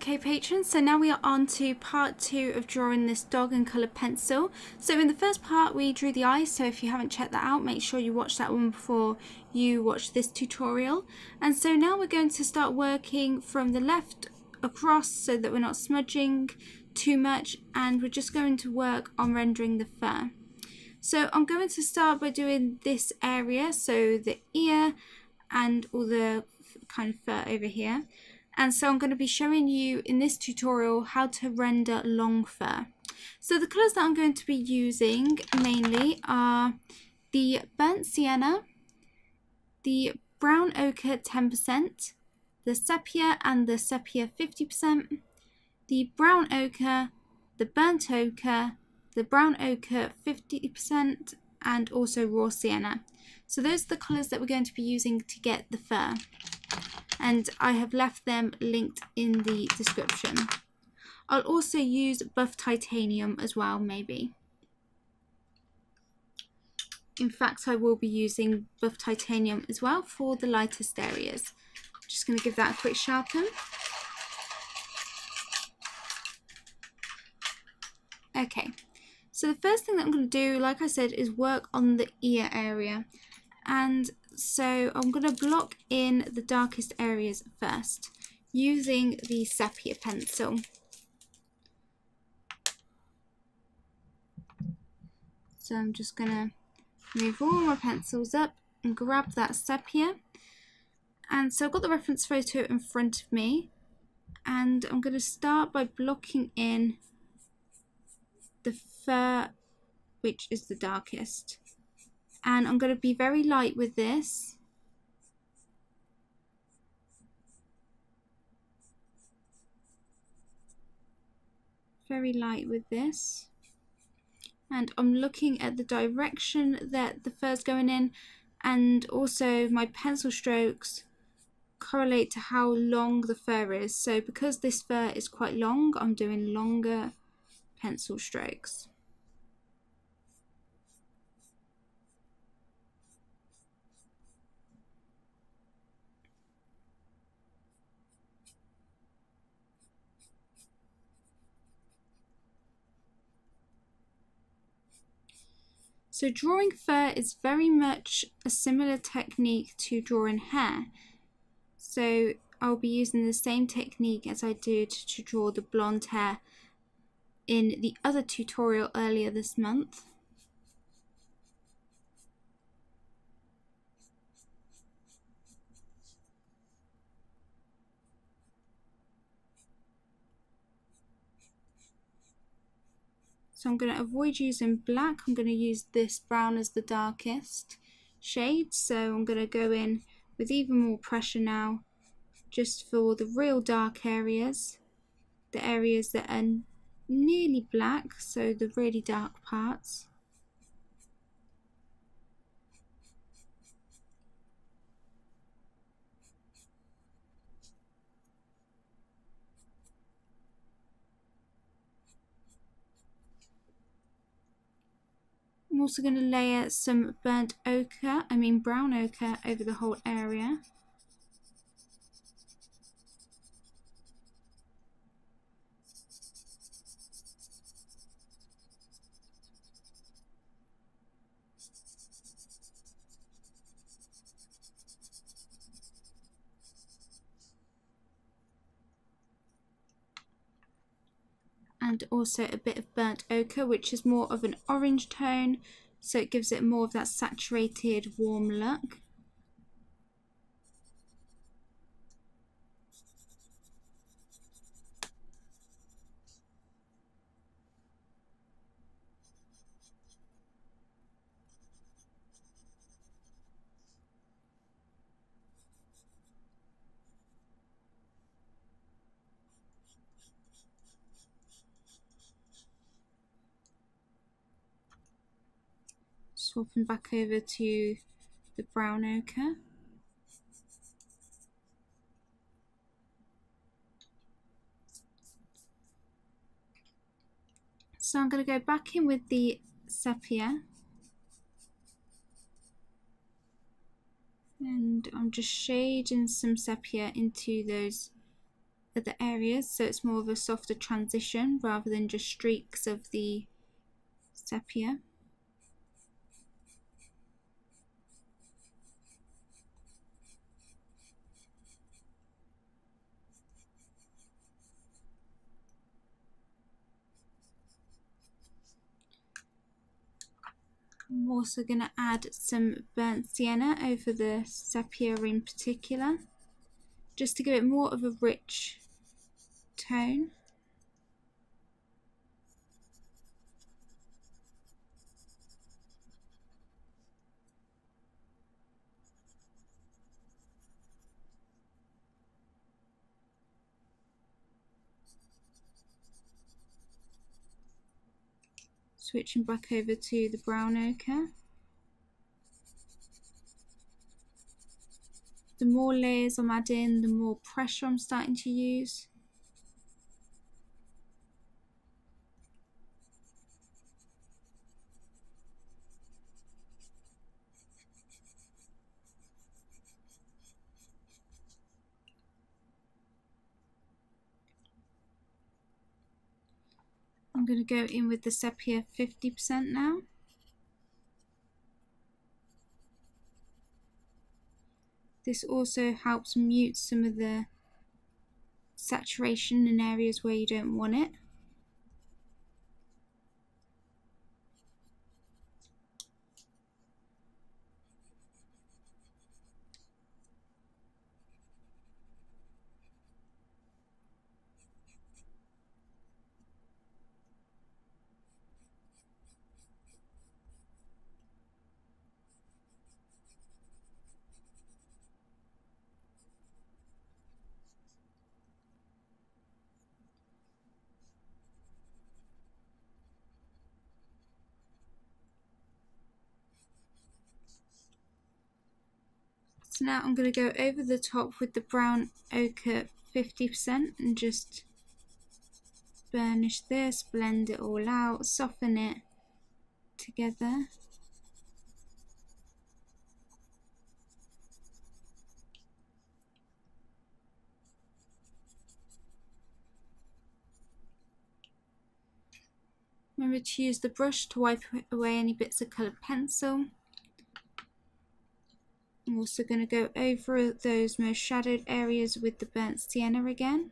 Okay patrons, so now we are on to part 2 of drawing this dog and coloured pencil. So in the first part we drew the eyes, so if you haven't checked that out, make sure you watch that one before you watch this tutorial. And so now we're going to start working from the left across so that we're not smudging too much, and we're just going to work on rendering the fur. So I'm going to start by doing this area, so the ear and all the kind of fur over here. And so I'm going to be showing you in this tutorial how to render long fur. So the colours that I'm going to be using mainly are the burnt sienna, the brown ochre 10%, the sepia and the sepia 50%, the brown ochre, the burnt ochre, the brown ochre 50%, and also raw sienna. So those are the colours that we're going to be using to get the fur, and I have left them linked in the description. I'll also use buff titanium as well, maybe. In fact, I will be using buff titanium as well for the lightest areas. Just going to give that a quick sharpen. Okay, so the first thing that I'm going to do, like I said, is work on the ear area. And so I'm going to block in the darkest areas first using the sepia pencil. So I'm just going to move all my pencils up and grab that sepia. And so I've got the reference photo in front of me, and I'm going to start by blocking in the fur, which is the darkest. And I'm going to be very light with this. Very light with this. And I'm looking at the direction that the fur's going in, and also my pencil strokes correlate to how long the fur is. So because this fur is quite long, I'm doing longer pencil strokes. So drawing fur is very much a similar technique to drawing hair. So I'll be using the same technique as I did to draw the blonde hair in the other tutorial earlier this month. So I'm going to avoid using black. I'm going to use this brown as the darkest shade. So I'm going to go in with even more pressure now, just for the real dark areas, the areas that are nearly black, so the really dark parts. I'm also going to layer some brown ochre over the whole area. And also a bit of burnt ochre, which is more of an orange tone, so it gives it more of that saturated, warm look. Swapping back over to the brown ochre. So I'm going to go back in with the sepia, and I'm just shading some sepia into those other areas, so it's more of a softer transition rather than just streaks of the sepia. I'm also going to add some burnt sienna over the sepia in particular, just to give it more of a rich tone. Switching back over to the brown ochre. The more layers I'm adding, the more pressure I'm starting to use. I'm going to go in with the sepia 50% now. This also helps mute some of the saturation in areas where you don't want it. So now I'm going to go over the top with the brown ochre 50% and just burnish this, blend it all out, soften it together. Remember to use the brush to wipe away any bits of coloured pencil. I'm also going to go over those most shadowed areas with the burnt sienna again.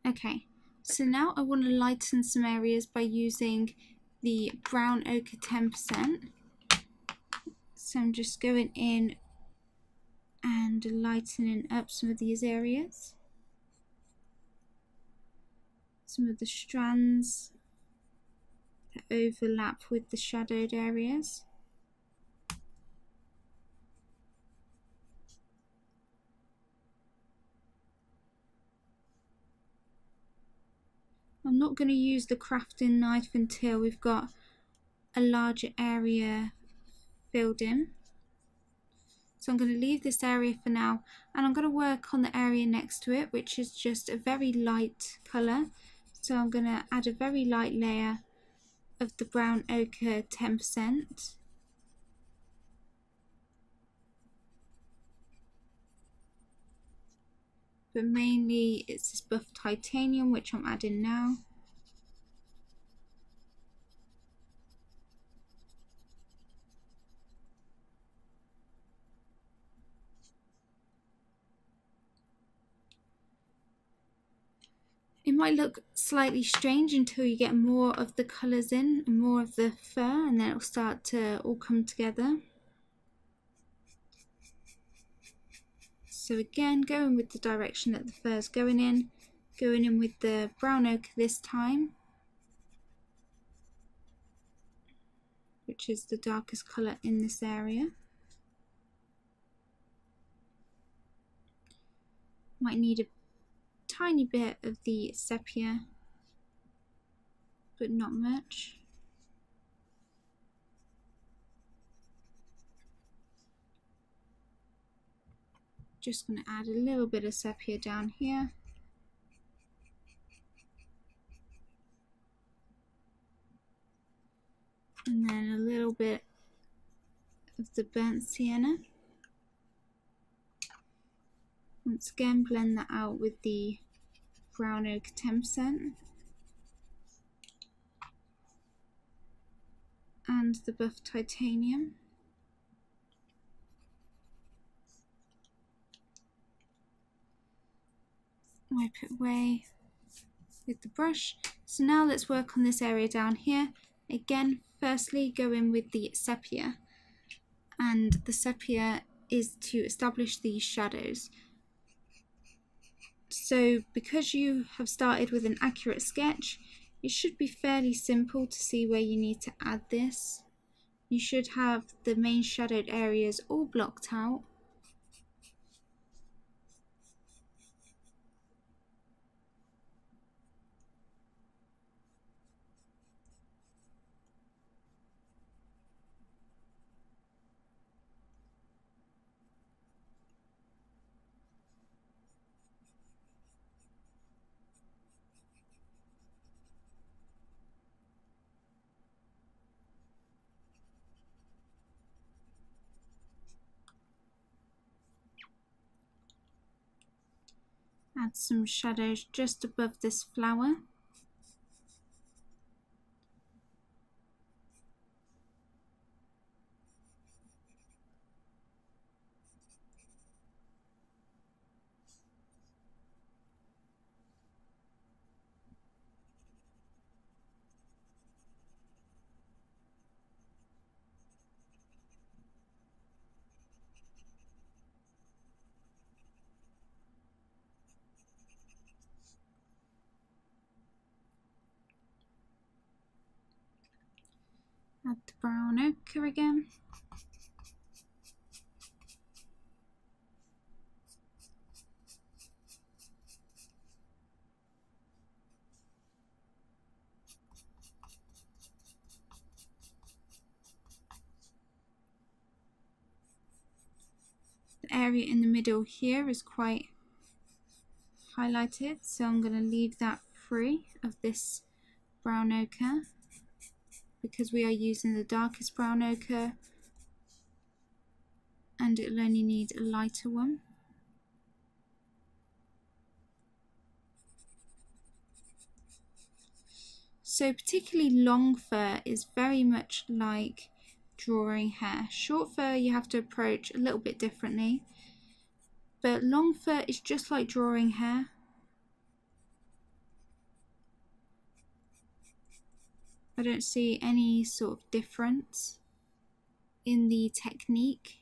Okay, so now I want to lighten some areas by using the brown ochre 10%. So I'm just going in and lightening up some of these areas. Some of the strands that overlap with the shadowed areas. I'm not going to use the crafting knife until we've got a larger area filled in. So I'm going to leave this area for now, and I'm going to work on the area next to it, which is just a very light colour. So I'm going to add a very light layer of the brown ochre 10%. But mainly it's this buff titanium, which I'm adding now. It might look slightly strange until you get more of the colours in and more of the fur, and then it'll start to all come together. So again, going with the direction that the fur is going in with the brown ochre this time, which is the darkest colour in this area. Might need a tiny bit of the sepia, but not much. Just going to add a little bit of sepia down here. And then a little bit of the burnt sienna. Once again, blend that out with the brown ochre 10% and the buff titanium. Wipe it away with the brush. So now let's work on this area down here. Again, firstly go in with the sepia, and the sepia is to establish these shadows. So because you have started with an accurate sketch, it should be fairly simple to see where you need to add this. You should have the main shadowed areas all blocked out. Add some shadows just above this flower. Add the brown ochre again. The area in the middle here is quite highlighted, so I'm going to leave that free of this brown ochre because we are using the darkest brown ochre and it'll only need a lighter one. So particularly long fur is very much like drawing hair. Short fur you have to approach a little bit differently, but long fur is just like drawing hair. I don't see any sort of difference in the technique.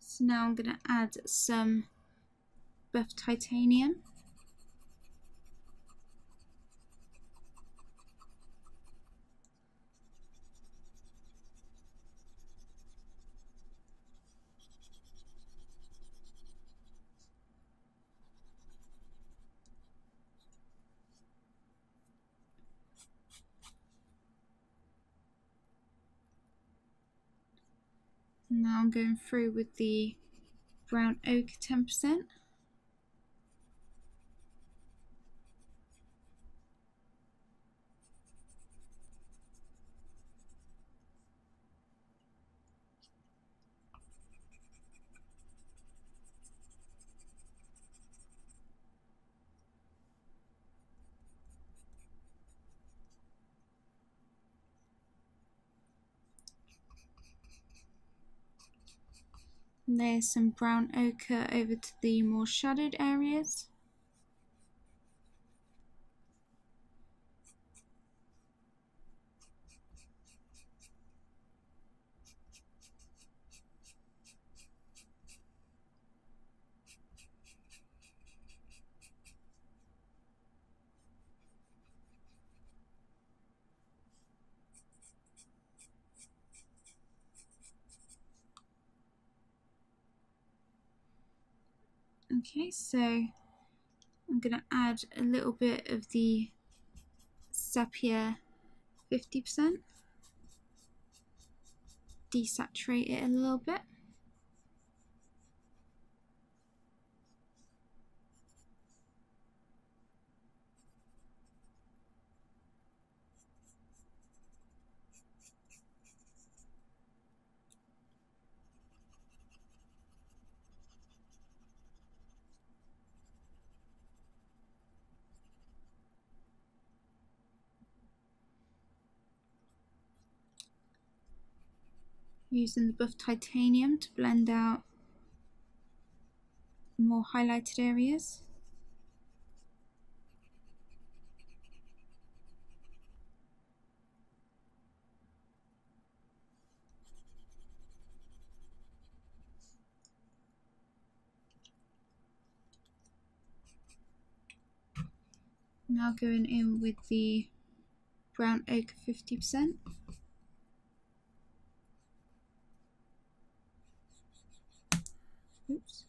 So now I'm going to add some buff titanium. Now I'm going through with the brown ochre 10%. There's some brown ochre over to the more shadowed areas. Okay, so I'm going to add a little bit of the sepia 50%, desaturate it a little bit. Using the buff titanium to blend out more highlighted areas. Now going in with the brown ochre 50%. Oops.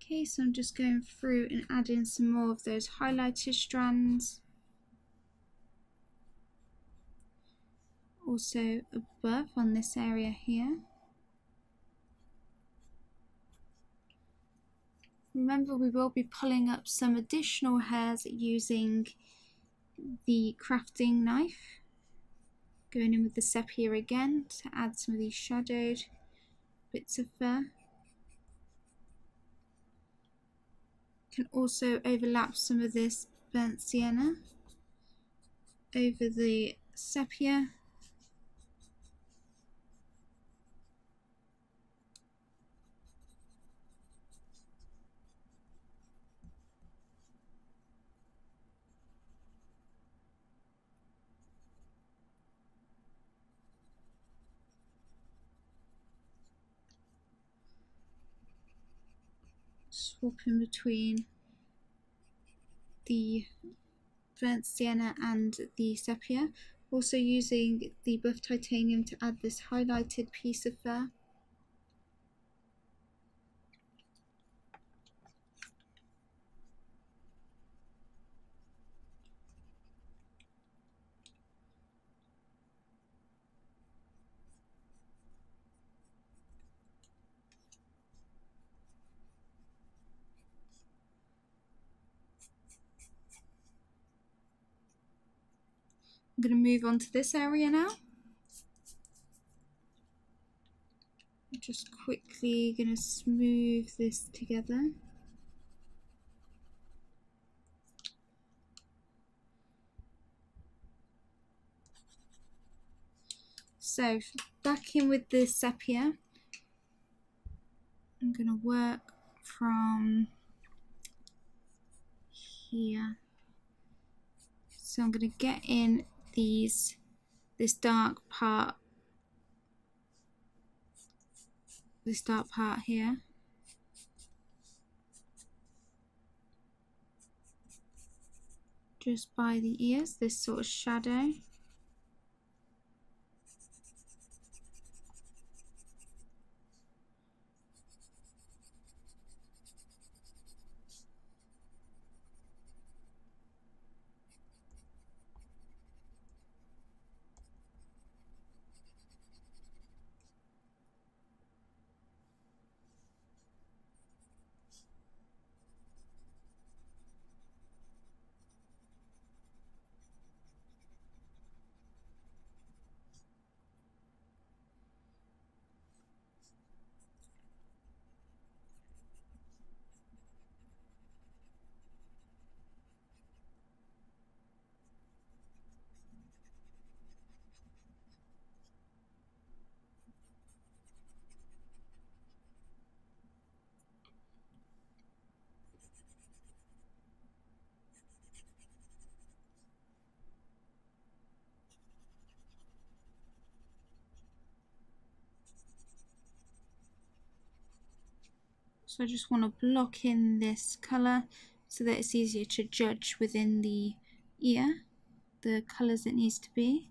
Okay, so I'm just going through and adding some more of those highlighted strands. Also above on this area here. Remember, we will be pulling up some additional hairs using the crafting knife. Going in with the sepia again to add some of these shadowed bits of fur. Can also overlap some of this burnt sienna over the sepia. Swapping between the burnt sienna and the sepia. Also using the buff titanium to add this highlighted piece of fur. I'm going to move on to this area now. I'm just quickly going to smooth this together. So back in with the sepia, I'm going to work from here. So I'm going to get in this dark part here. Just by the ears, this sort of shadow. So I just want to block in this colour so that it's easier to judge within the ear the colours it needs to be.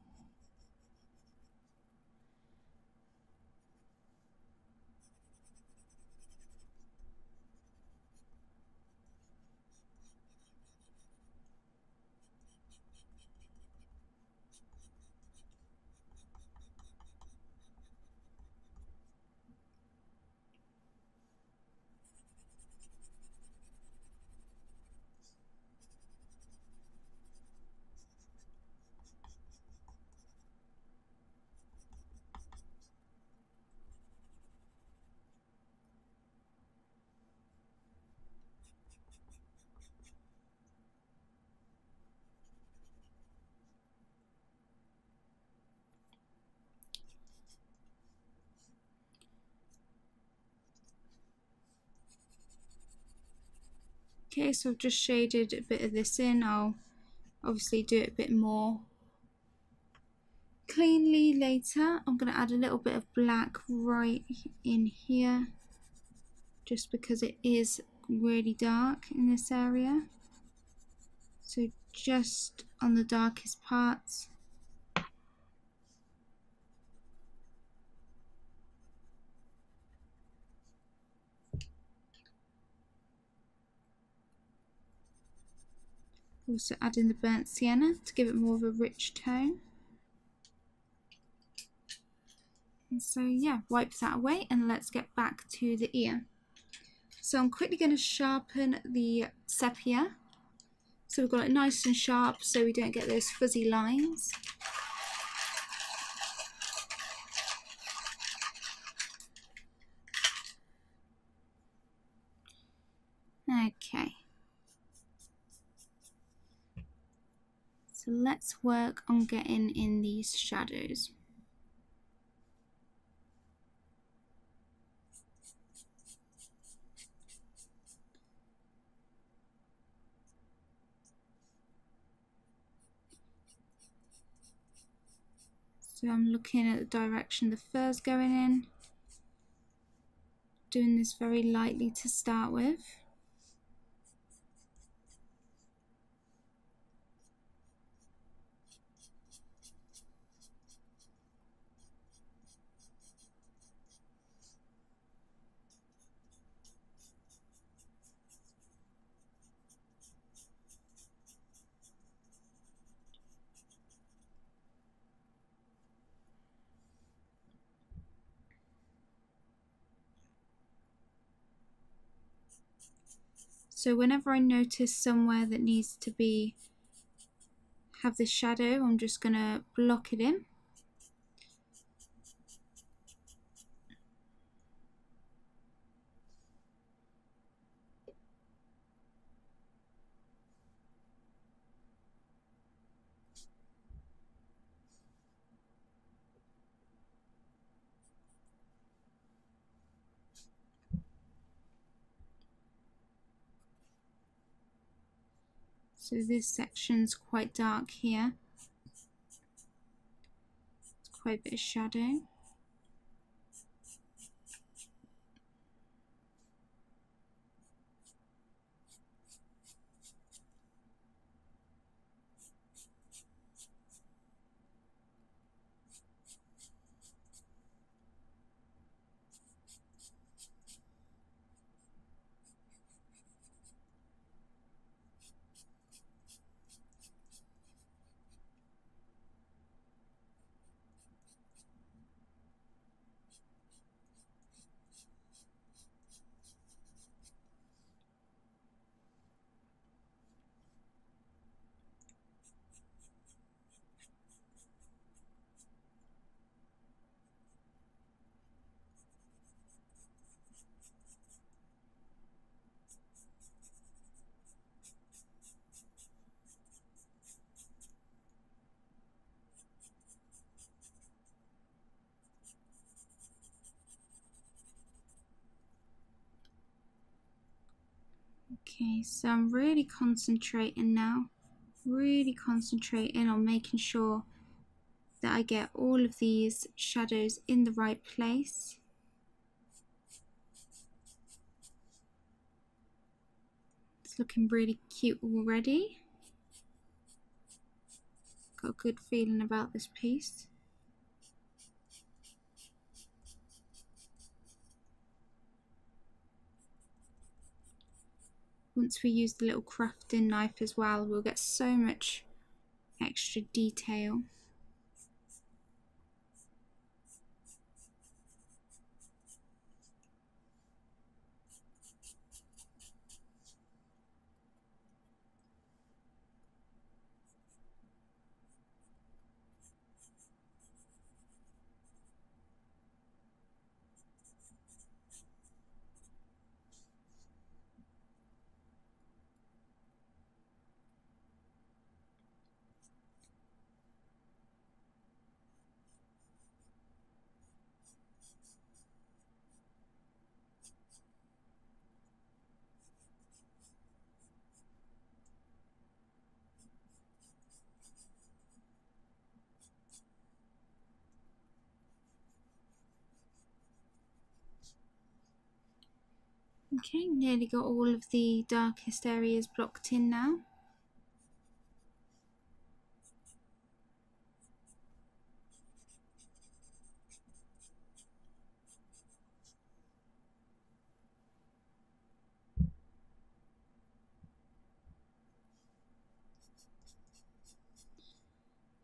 Okay, so I've just shaded a bit of this in. I'll obviously do it a bit more cleanly later. I'm going to add a little bit of black right in here just because it is really dark in this area. So just on the darkest parts. Also add in the burnt sienna to give it more of a rich tone. And so yeah, wipe that away and let's get back to the ear. So I'm quickly going to sharpen the sepia. So we've got it nice and sharp so we don't get those fuzzy lines. Okay. So let's work on getting in these shadows. So I'm looking at the direction the fur's going in. Doing this very lightly to start with. So whenever I notice somewhere that needs to have this shadow, I'm just going to block it in. So this section's quite dark here. It's quite a bit of shadow. Okay, so I'm really concentrating now. Really concentrating on making sure that I get all of these shadows in the right place. It's looking really cute already. Got a good feeling about this piece. Once we use the little crafting knife as well, we'll get so much extra detail. Okay, nearly got all of the darkest areas blocked in now.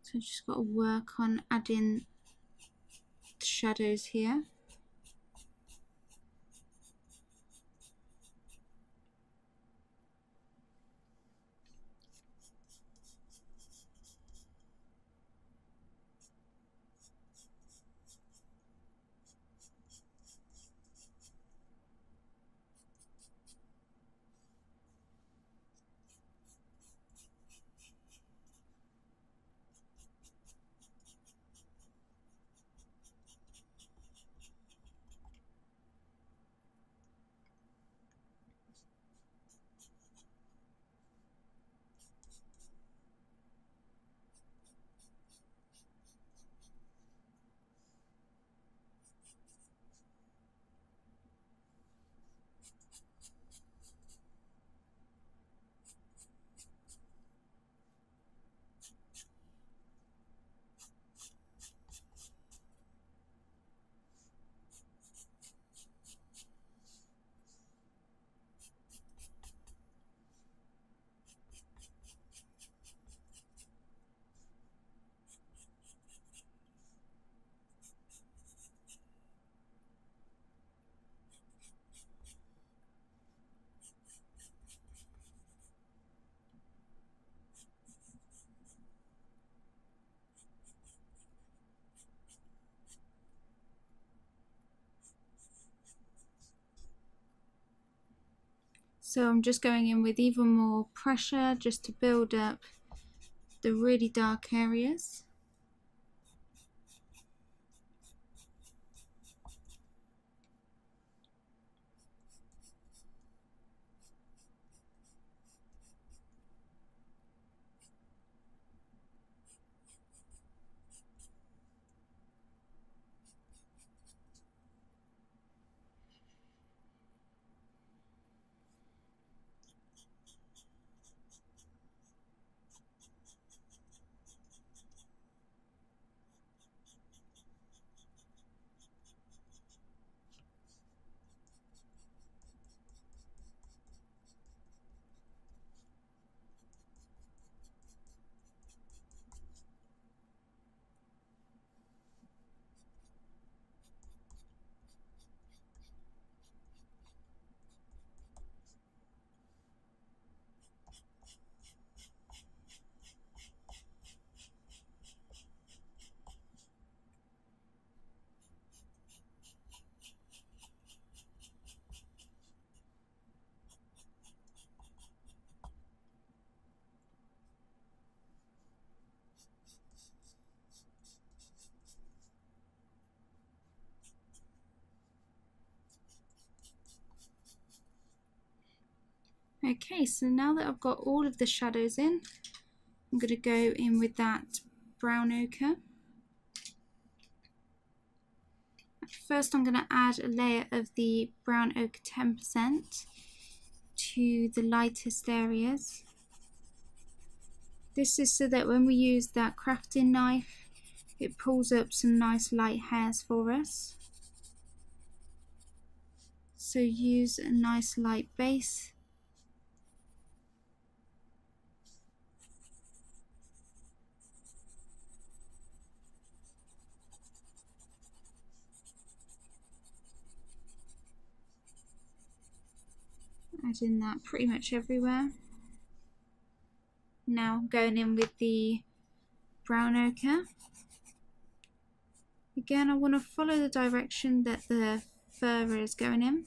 So I've just got to work on adding the shadows here. So I'm just going in with even more pressure just to build up the really dark areas. Okay, so now that I've got all of the shadows in, I'm going to go in with that brown ochre. First I'm going to add a layer of the brown ochre 10% to the lightest areas. This is so that when we use that crafting knife, it pulls up some nice light hairs for us. So use a nice light base. Adding that pretty much everywhere. Now going in with the brown ochre. Again, I want to follow the direction that the fur is going in.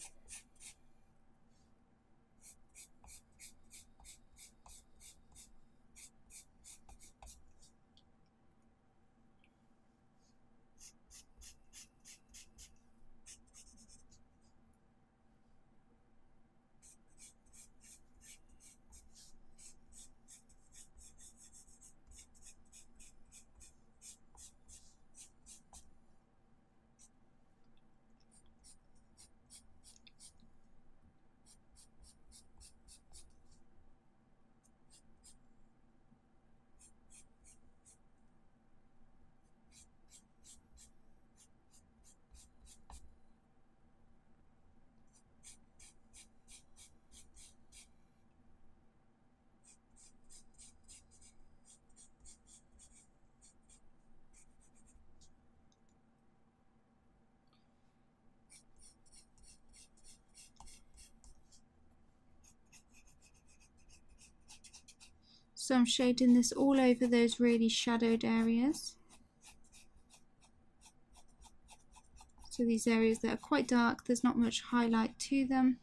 So I'm shading this all over those really shadowed areas. So these areas that are quite dark, there's not much highlight to them.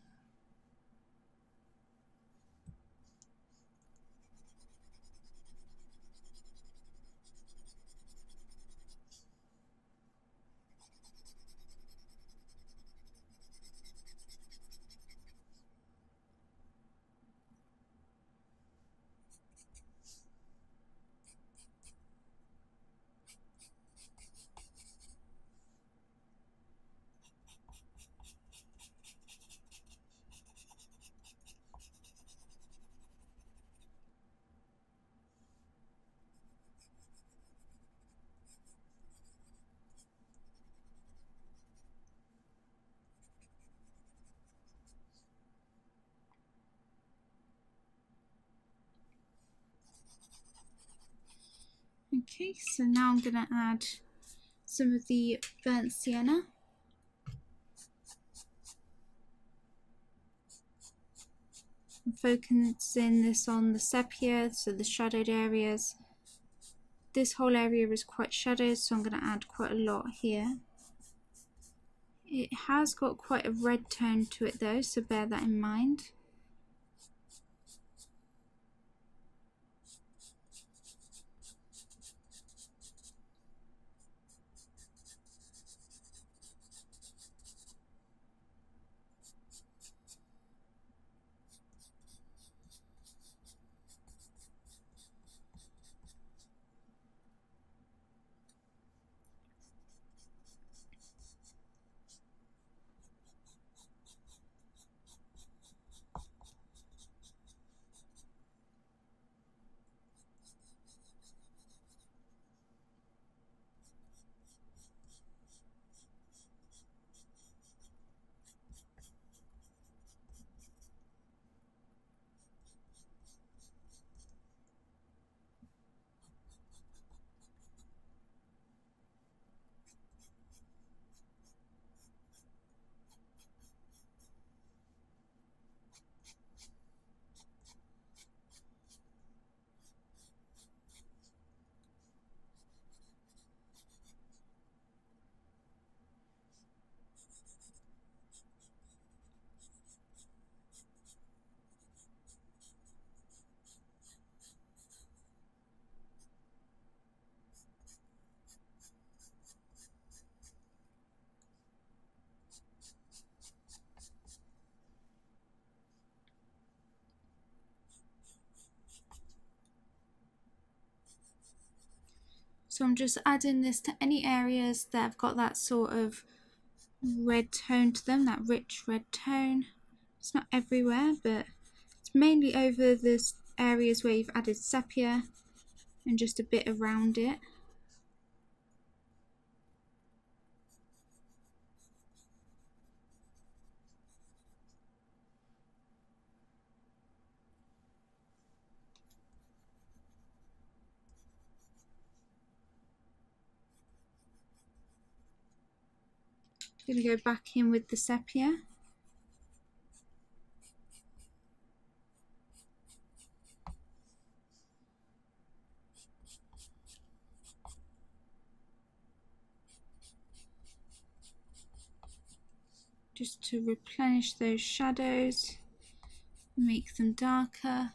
Okay, so now I'm going to add some of the burnt sienna. I'm focusing this on the sepia, so the shadowed areas. This whole area is quite shadowed, so I'm going to add quite a lot here. It has got quite a red tone to it though, so bear that in mind. So I'm just adding this to any areas that have got that sort of red tone to them, that rich red tone. It's not everywhere, but it's mainly over the areas where you've added sepia and just a bit around it. I'm going to go back in with the sepia. Just to replenish those shadows, make them darker.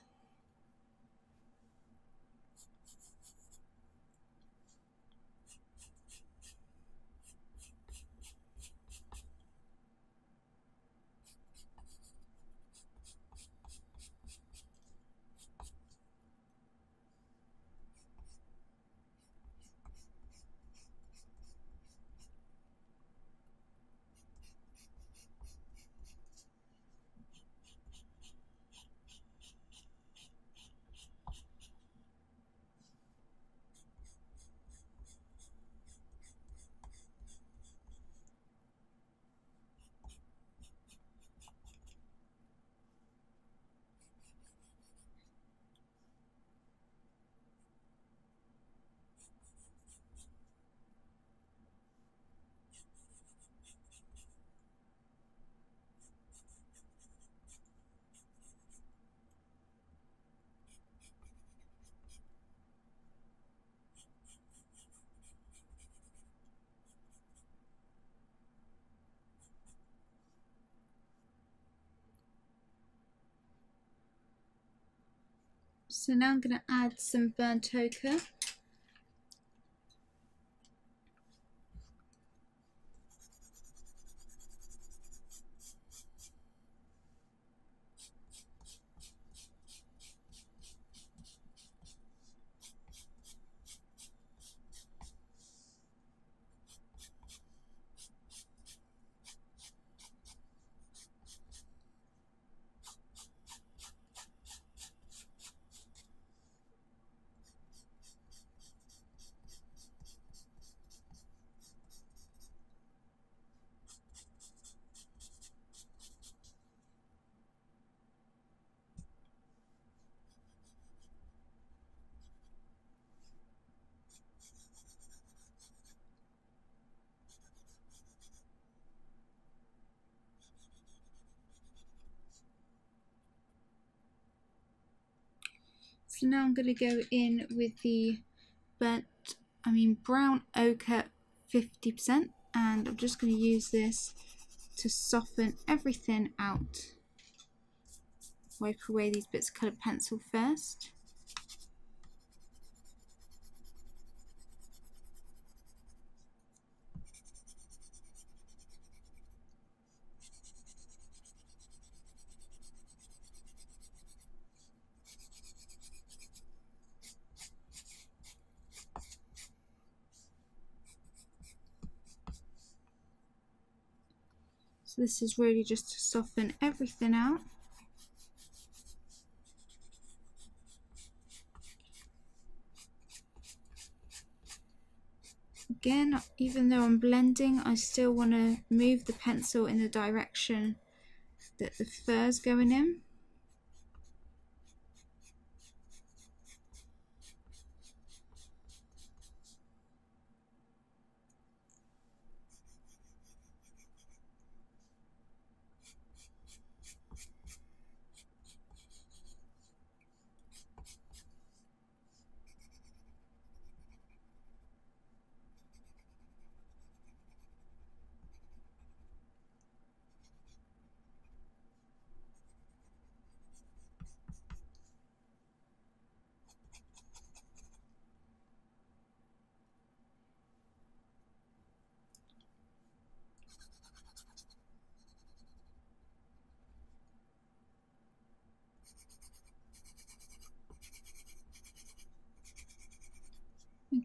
So now I'm going to add some burnt ochre. So now I'm going to go in with the brown ochre 50%, and I'm just going to use this to soften everything out. Wipe away these bits of coloured pencil first. So this is really just to soften everything out. Again, even though I'm blending, I still want to move the pencil in the direction that the fur's going in.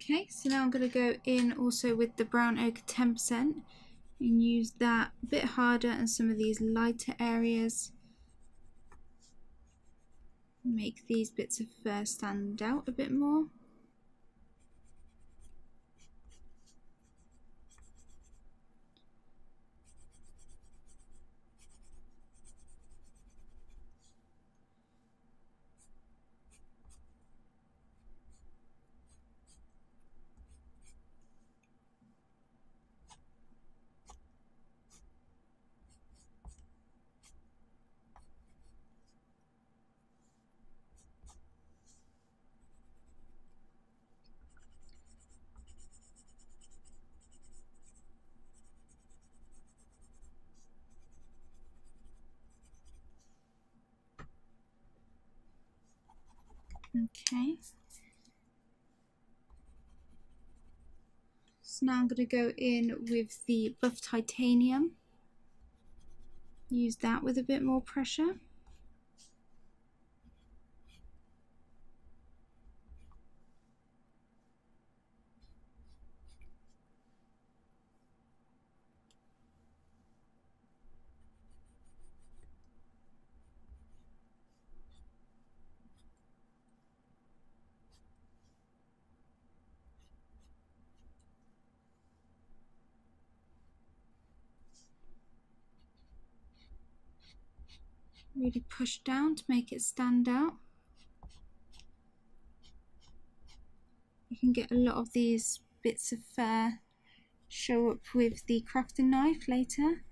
Okay, so now I'm going to go in also with the brown ochre 10% and use that a bit harder in some of these lighter areas. Make these bits of fur stand out a bit more. Okay. So now I'm going to go in with the buff titanium. Use that with a bit more pressure. Really push down to make it stand out. You can get a lot of these bits of fur show up with the crafting knife later.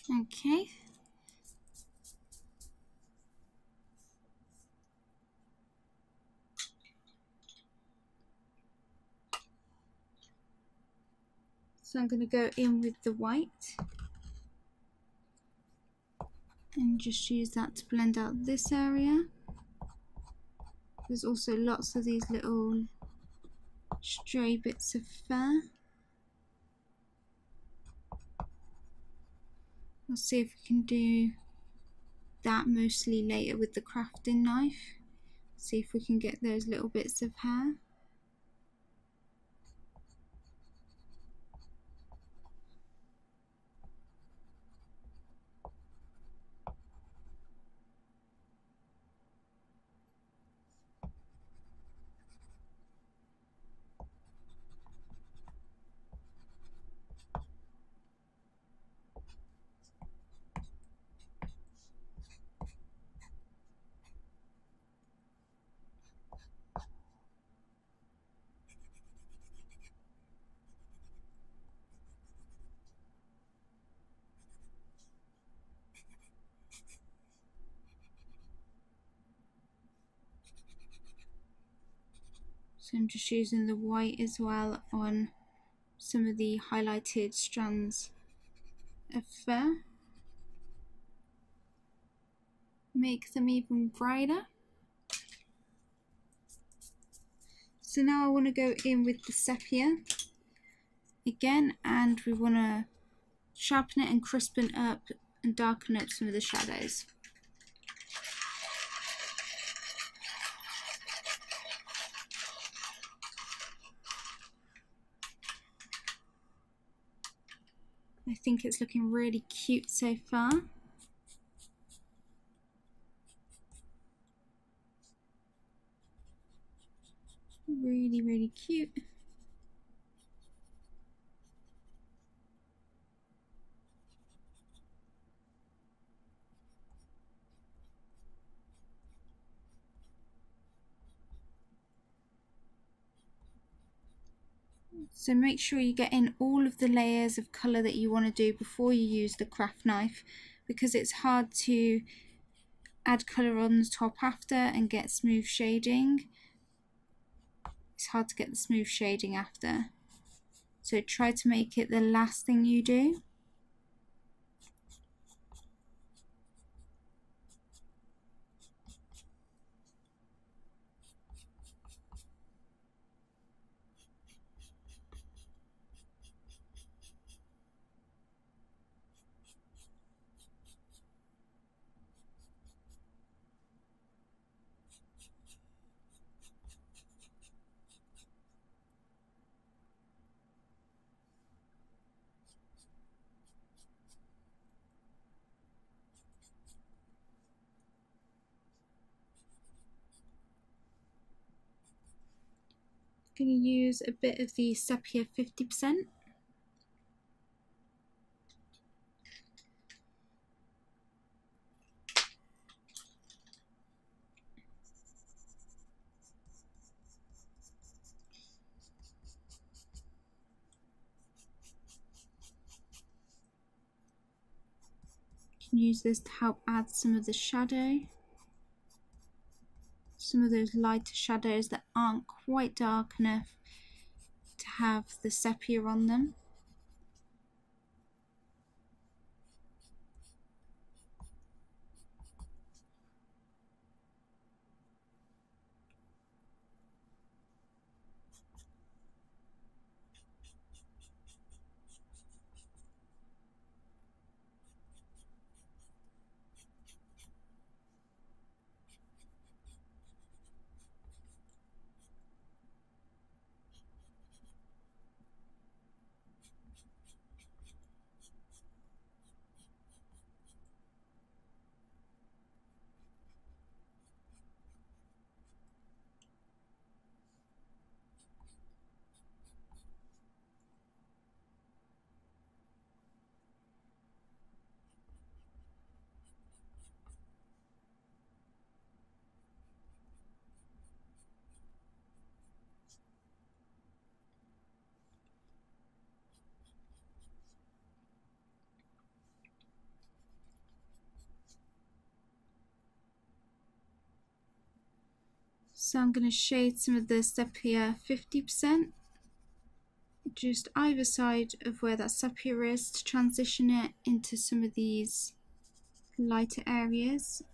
Okay. So I'm going to go in with the white and just use that to blend out this area. There's also lots of these little stray bits of fur. We'll see if we can do that mostly later with the crafting knife. See if we can get those little bits of hair. So I'm just using the white as well on some of the highlighted strands of fur. Make them even brighter. So now I want to go in with the sepia again, and we want to sharpen it and crispen up and darken up some of the shadows. I think it's looking really cute so far. cute. So make sure you get in all of the layers of colour that you want to do before you use the craft knife, because it's hard to add colour on the top after and get smooth shading. It's hard to get the smooth shading after. So try to make it the last thing you do. I'm going to use a bit of the sepia 50%. You can use this to help add some of the shadow, some of those lighter shadows that aren't quite dark enough to have the sepia on them. So I'm going to shade some of the sepia 50%, just either side of where that sepia is, to transition it into some of these lighter areas.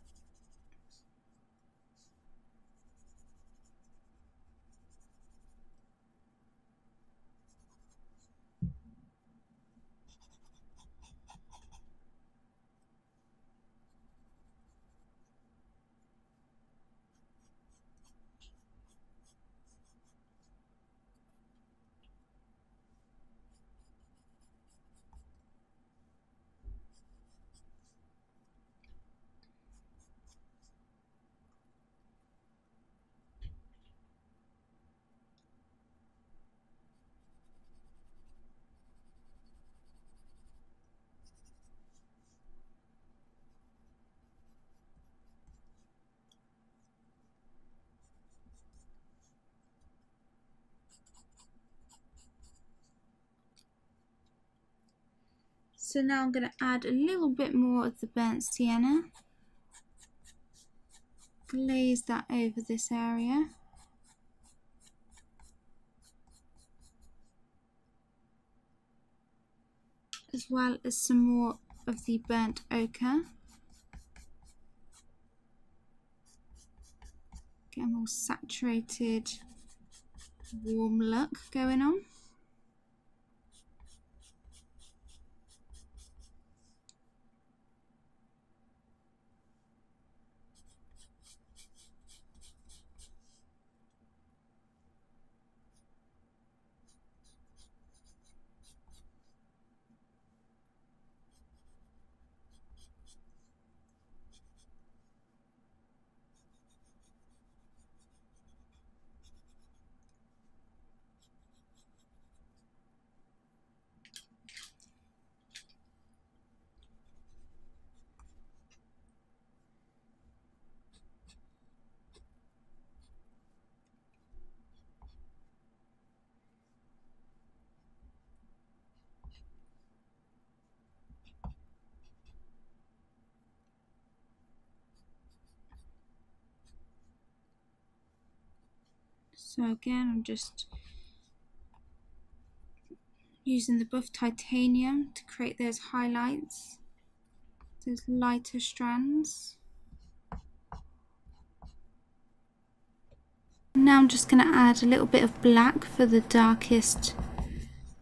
So now I'm going to add a little bit more of the burnt sienna, glaze that over this area, as well as some more of the burnt ochre. Get a more saturated, warm look going on. So again, I'm just using the buff titanium to create those highlights, those lighter strands. Now I'm just going to add a little bit of black for the darkest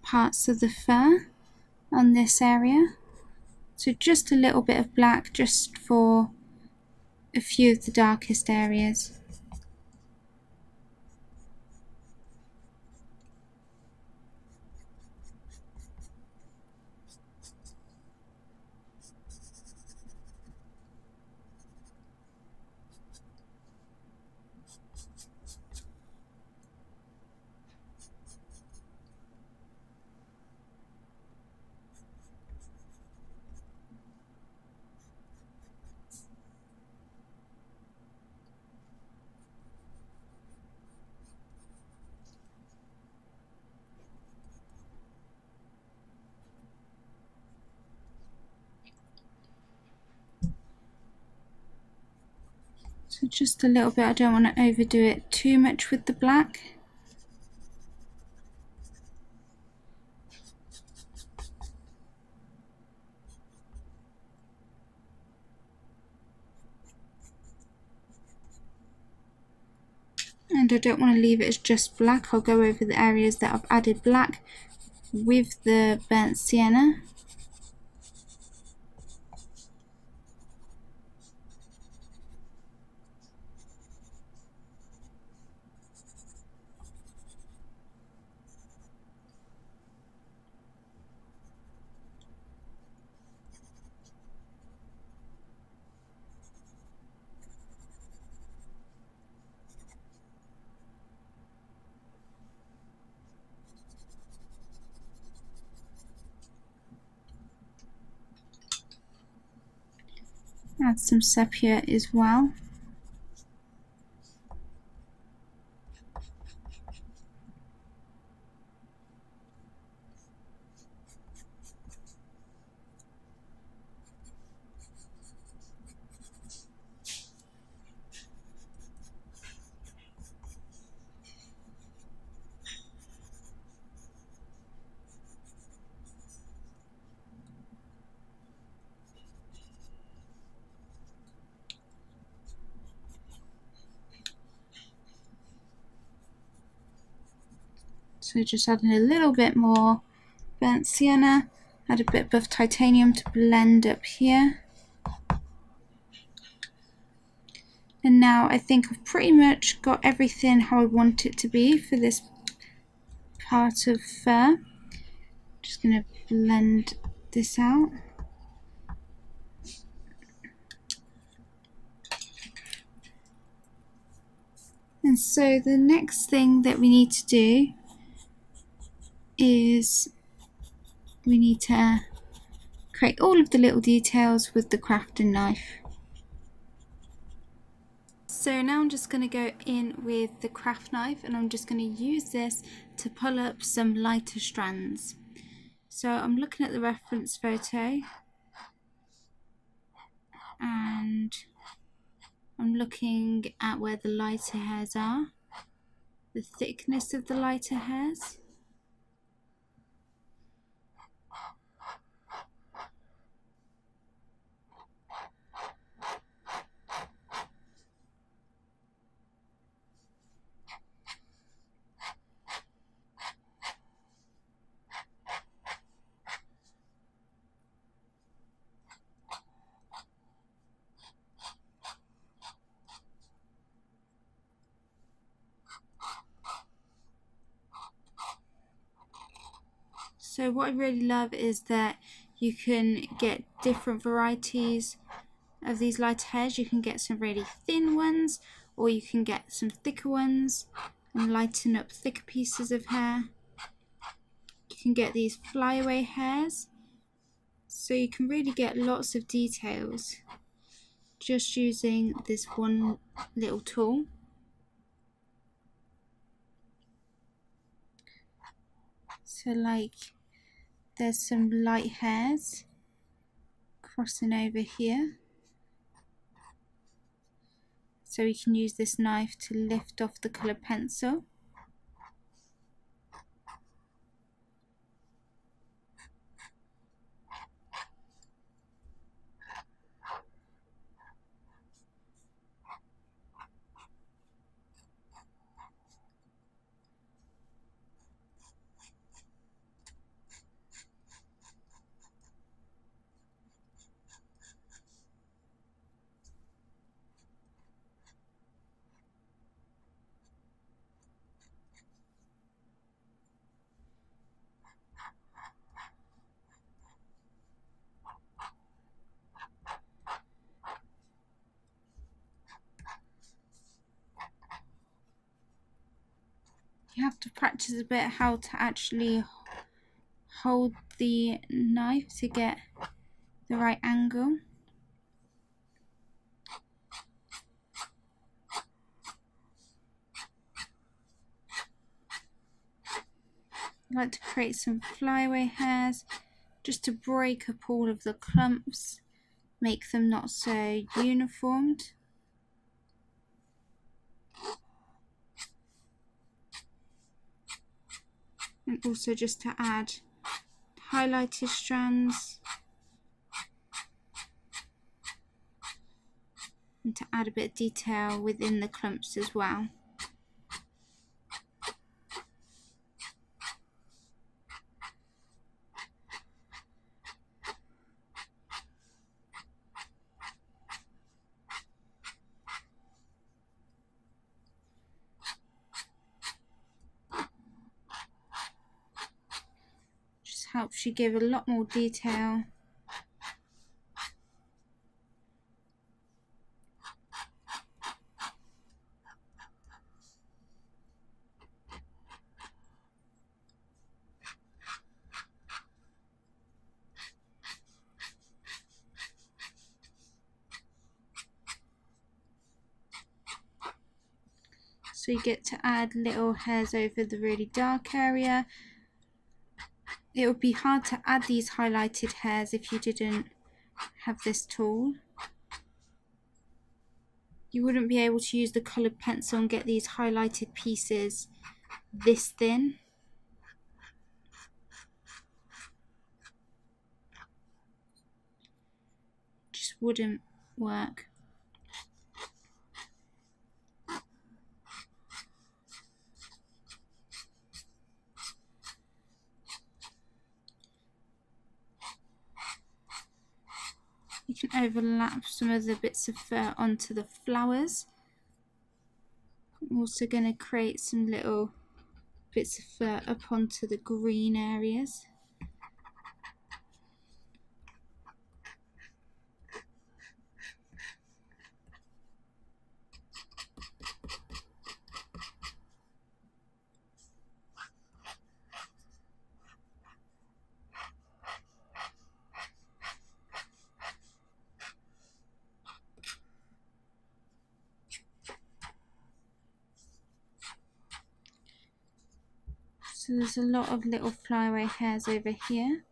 parts of the fur on this area. So just a little bit of black just for a few of the darkest areas. So just a little bit, I don't want to overdo it too much with the black. And I don't want to leave it as just black. I'll go over the areas that I've added black with the burnt sienna. Add some sepia as well. So just adding a little bit more burnt sienna, add a bit of titanium to blend up here. And now I think I've pretty much got everything how I want it to be for this part of fur. Just going to blend this out. And so the next thing that we need to do is we need to create all of the little details with the crafting knife. So now I'm just going to go in with the craft knife and I'm just going to use this to pull up some lighter strands. So I'm looking at the reference photo and I'm looking at where the lighter hairs are, the thickness of the lighter hairs. So what I really love is that you can get different varieties of these lighter hairs. You can get some really thin ones or you can get some thicker ones and lighten up thicker pieces of hair. You can get these flyaway hairs, so you can really get lots of details just using this one little tool. So like there's some light hairs crossing over here, so we can use this knife to lift off the colored pencil. have to practice a bit how to actually hold the knife to get the right angle. I like to create some flyaway hairs just to break up all of the clumps, make them not so uniformed. And also just to add highlighted strands and to add a bit of detail within the clumps as well. Just helps you give a lot more detail. So you get to add little hairs over the really dark area. It would be hard to add these highlighted hairs if you didn't have this tool. You wouldn't be able to use the coloured pencil and get these highlighted pieces this thin. Just wouldn't work. You can overlap some of the bits of fur onto the flowers. I'm also going to create some little bits of fur up onto the green areas. So there's a lot of little flyaway hairs over here.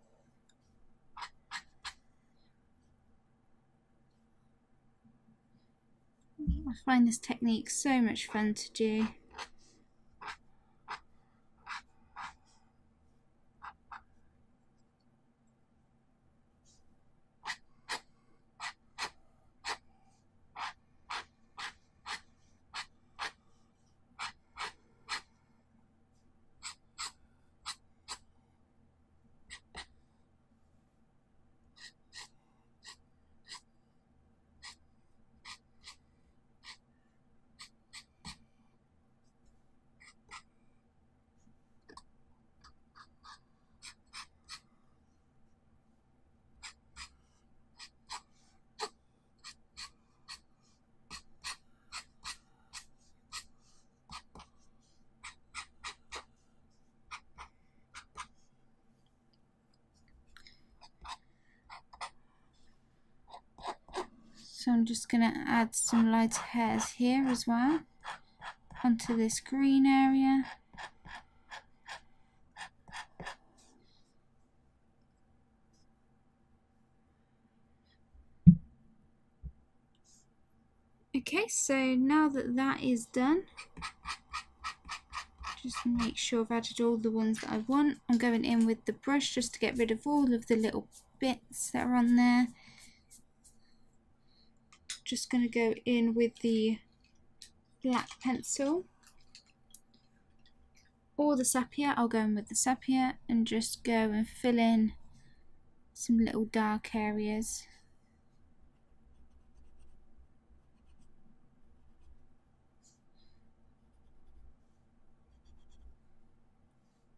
I find this technique so much fun to do. So I'm just going to add some light hairs here as well onto this green area. Okay, so now that that is done, just make sure I've added all the ones that I want. I'm going in with the brush just to get rid of all of the little bits that are on there. Just going to go in with the black pencil or the sepia. I'll go in with the sepia and just go and fill in some little dark areas.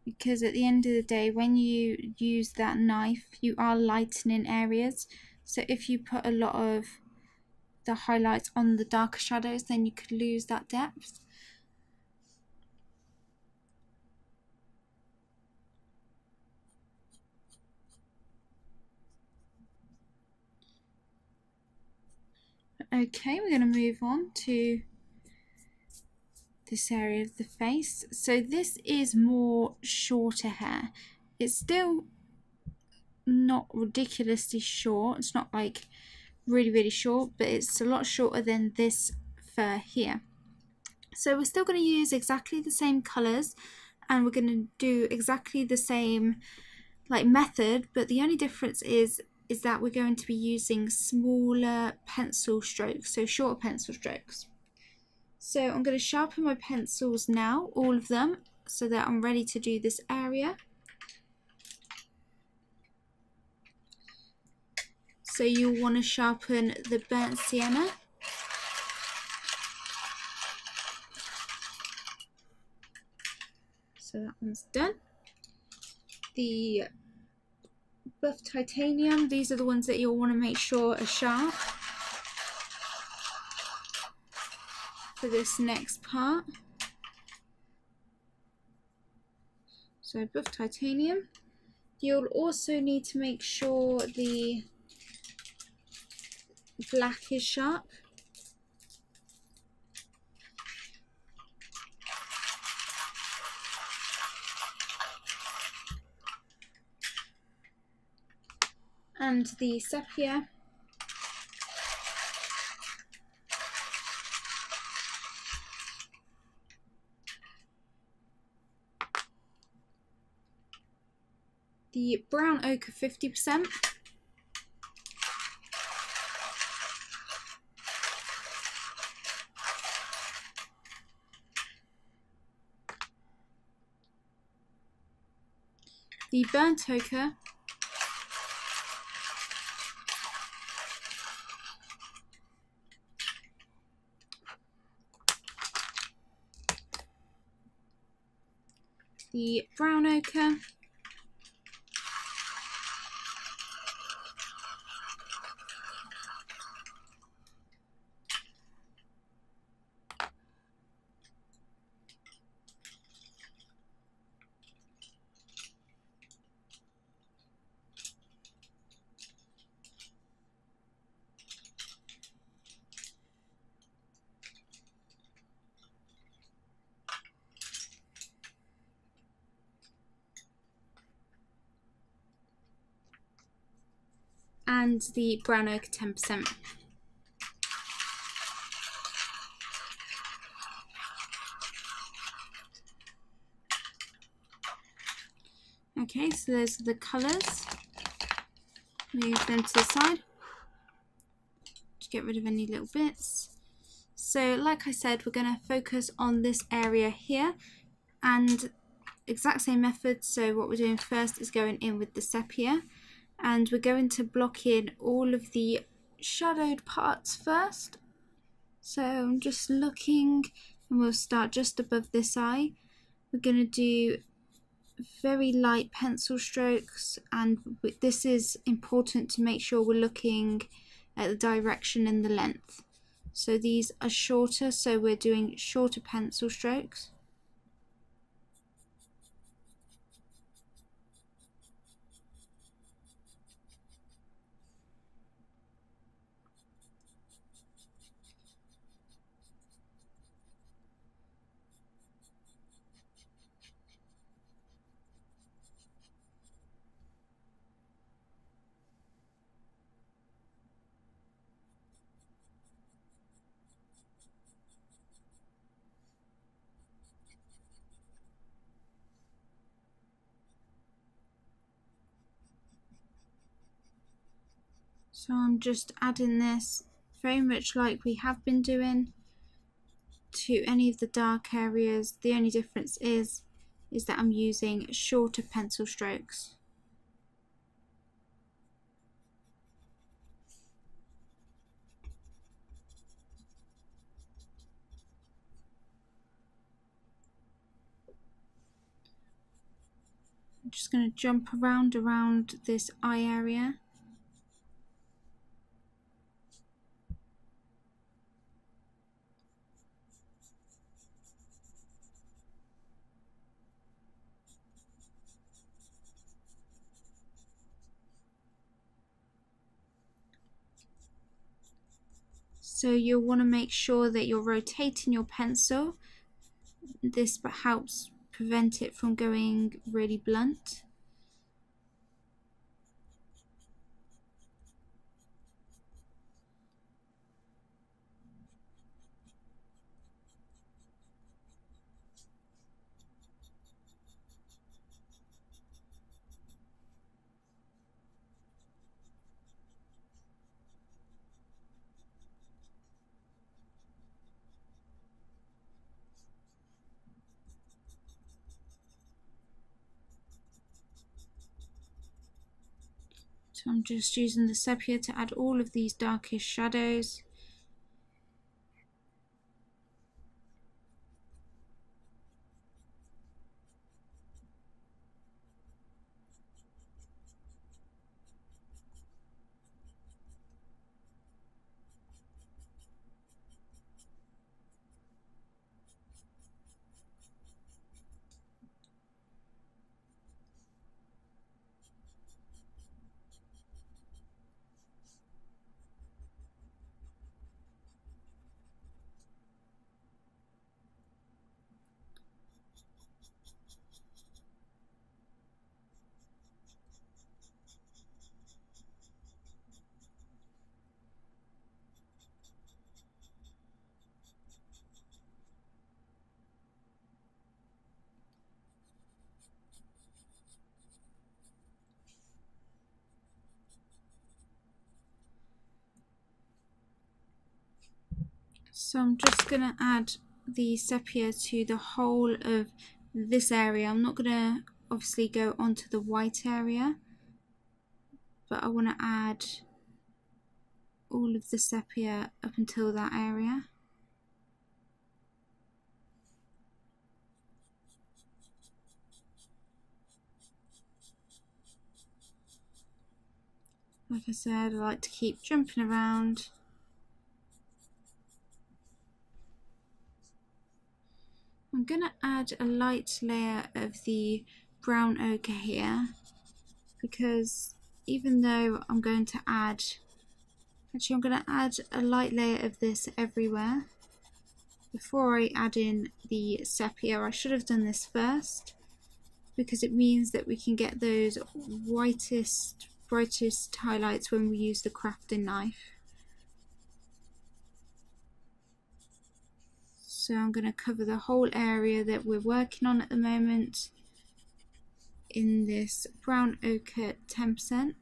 Because at the end of the day, when you use that knife, you are lightening areas. So if you put a lot of the highlights on the darker shadows, then you could lose that depth. Okay, we're going to move on to this area of the face. So this is more shorter hair. It's still not ridiculously short. It's not like really short, but it's a lot shorter than this fur here. So we're still going to use exactly the same colors, and we're going to do exactly the same method, but the only difference is that we're going to be using smaller pencil strokes, so shorter pencil strokes. So I'm going to sharpen my pencils now, all of them, so that I'm ready to do this area. So you'll want to sharpen the burnt sienna. So that one's done. The buff titanium, these are the ones that you'll want to make sure are sharp for this next part. So buff titanium. You'll also need to make sure the black is sharp. And the sepia. The brown ochre 50%. The burnt ochre. The brown ochre. And the brown ochre 10%. Okay, so those are the colours. Move them to the side to get rid of any little bits. So like I said, we're going to focus on this area here, and exact same method. So what we're doing first is going in with the sepia, and we're going to block in all of the shadowed parts first. So I'm just looking, and we'll start just above this eye. We're going to do very light pencil strokes, and this is important to make sure we're looking at the direction and the length. So these are shorter, so we're doing shorter pencil strokes. So I'm just adding this very much like we have been doing to any of the dark areas. The only difference is that I'm using shorter pencil strokes. I'm just going to jump around this eye area. So you'll want to make sure that you're rotating your pencil. This helps prevent it from going really blunt. So I'm just using the sepia to add all of these darkest shadows. So I'm just going to add the sepia to the whole of this area. I'm not going to obviously go onto the white area, but I want to add all of the sepia up until that area. Like I said, I like to keep jumping around. I'm going to add a light layer of the brown ochre here, because even though I'm going to add, actually I'm going to add a light layer of this everywhere. Before I add in the sepia, I should have done this first, because it means that we can get those whitest, brightest highlights when we use the crafting knife. So I'm going to cover the whole area that we're working on at the moment in this brown ochre 10%.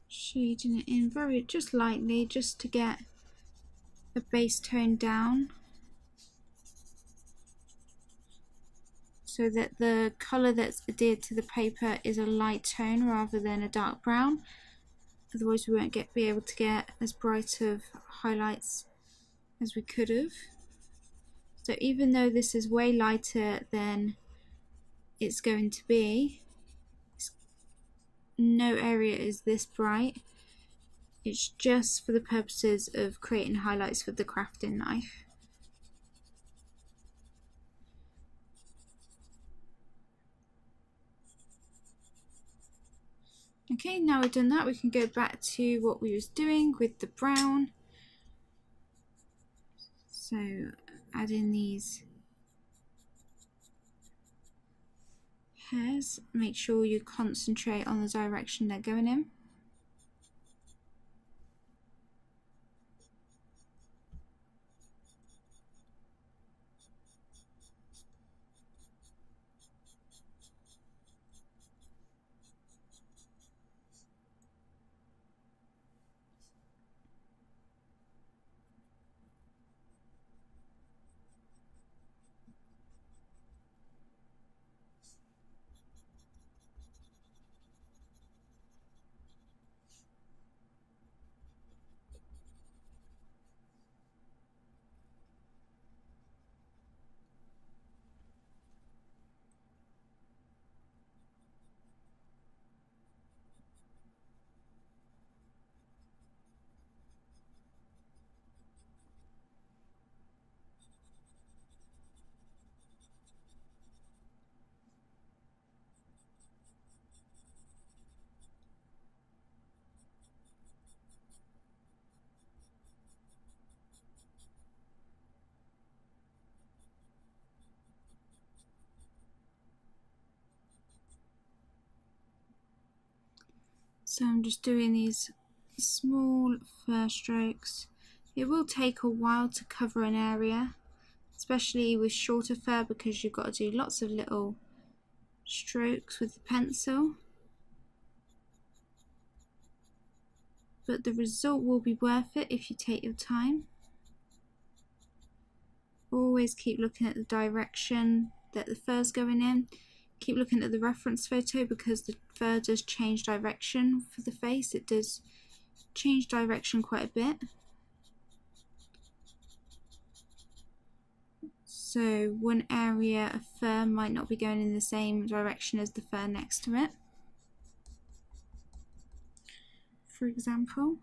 Shading it in very just lightly, just to get a base tone down, so that the colour that's adhered to the paper is a light tone rather than a dark brown. Otherwise we won't be able to get as bright of highlights as we could have. So even though this is way lighter than it's going to be, no area is this bright. It's just for the purposes of creating highlights with the crafting knife. Okay, now we've done that, we can go back to what we was doing with the brown. So add in these hairs, make sure you concentrate on the direction they're going in. So I'm just doing these small fur strokes. It will take a while to cover an area, especially with shorter fur, because you've got to do lots of little strokes with the pencil. But the result will be worth it if you take your time. Always keep looking at the direction that the fur's going in. Keep looking at the reference photo, because the fur does change direction for the face. It does change direction quite a bit. So one area of fur might not be going in the same direction as the fur next to it, for example.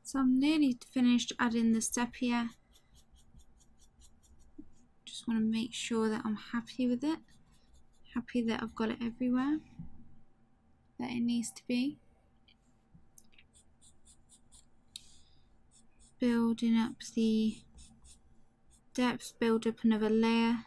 So I'm nearly finished adding the sepia. Just want to make sure that I'm happy with it. Happy that I've got it everywhere that it needs to be. Building up the depth, build up another layer.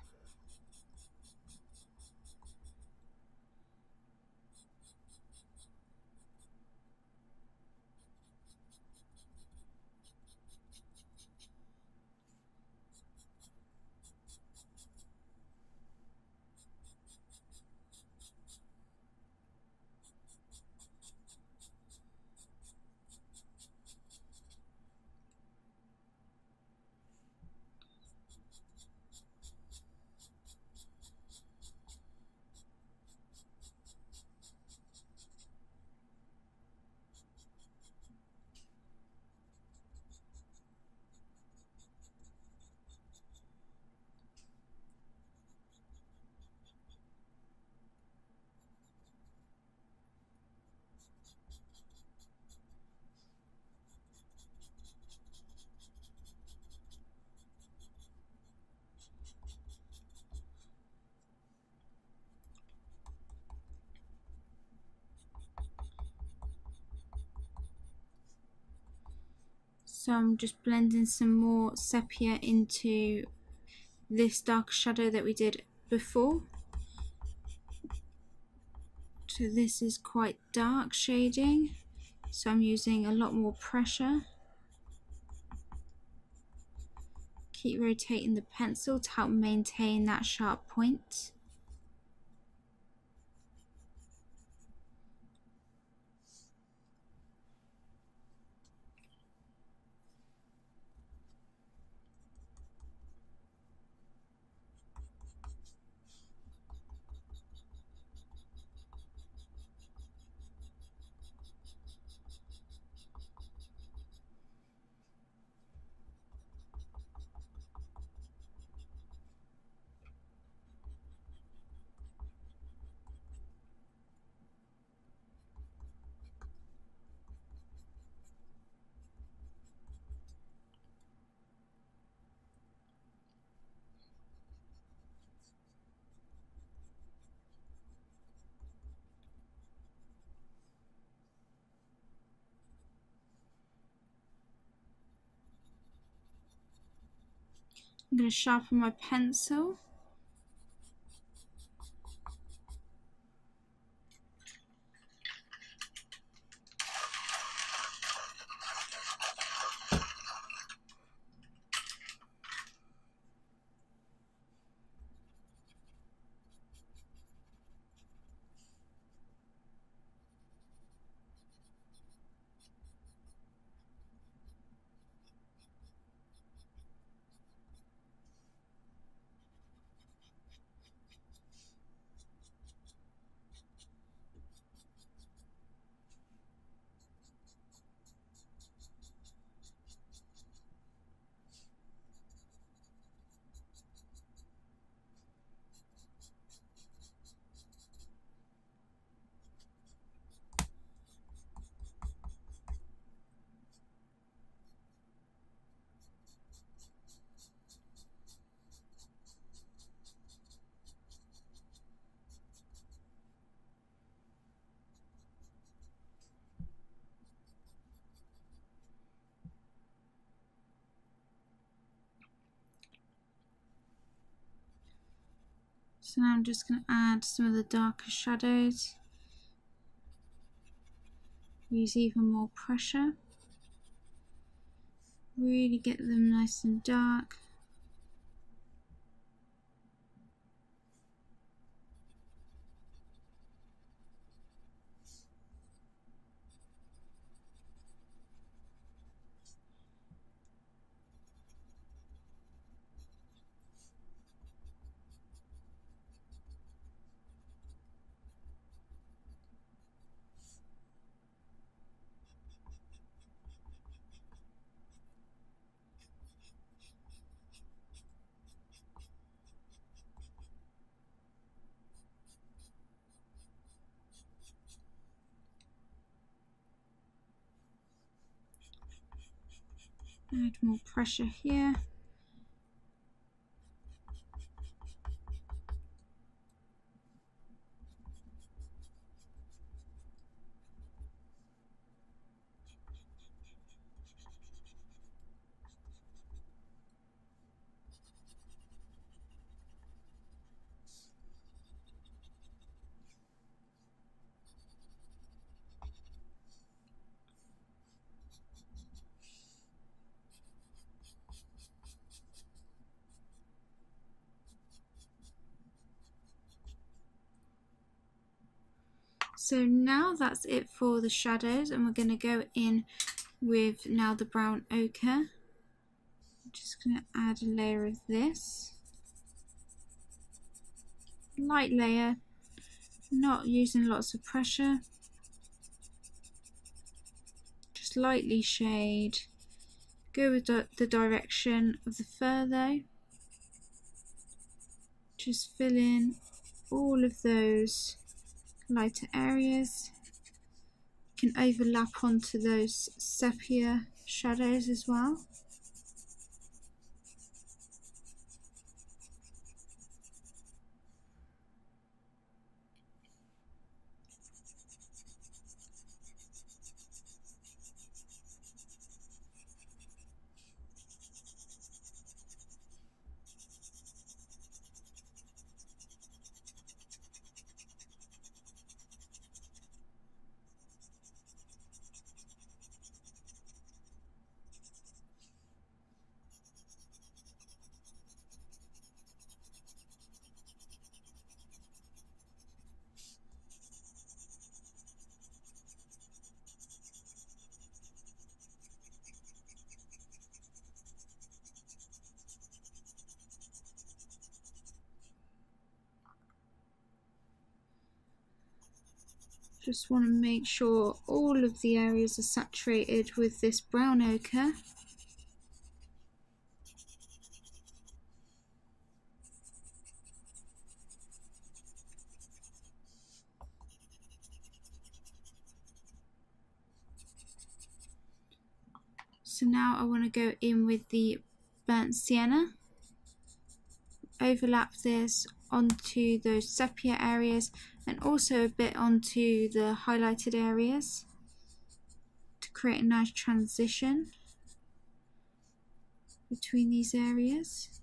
So I'm just blending some more sepia into this dark shadow that we did before. So this is quite dark shading, so I'm using a lot more pressure. Keep rotating the pencil to help maintain that sharp point. I'm going to sharpen my pencil. So now I'm just going to add some of the darker shadows. Use even more pressure. Really get them nice and dark. Add more pressure here. So now that's it for the shadows, and we're going to go in with now the brown ochre. I'm just going to add a layer of this. Light layer, not using lots of pressure. Just lightly shade. Go with the direction of the fur though. Just fill in all of those lighter areas. You can overlap onto those sepia shadows as well. Just want to make sure all of the areas are saturated with this brown ochre. So now I want to go in with the burnt sienna. Overlap this onto those sepia areas and also a bit onto the highlighted areas to create a nice transition between these areas.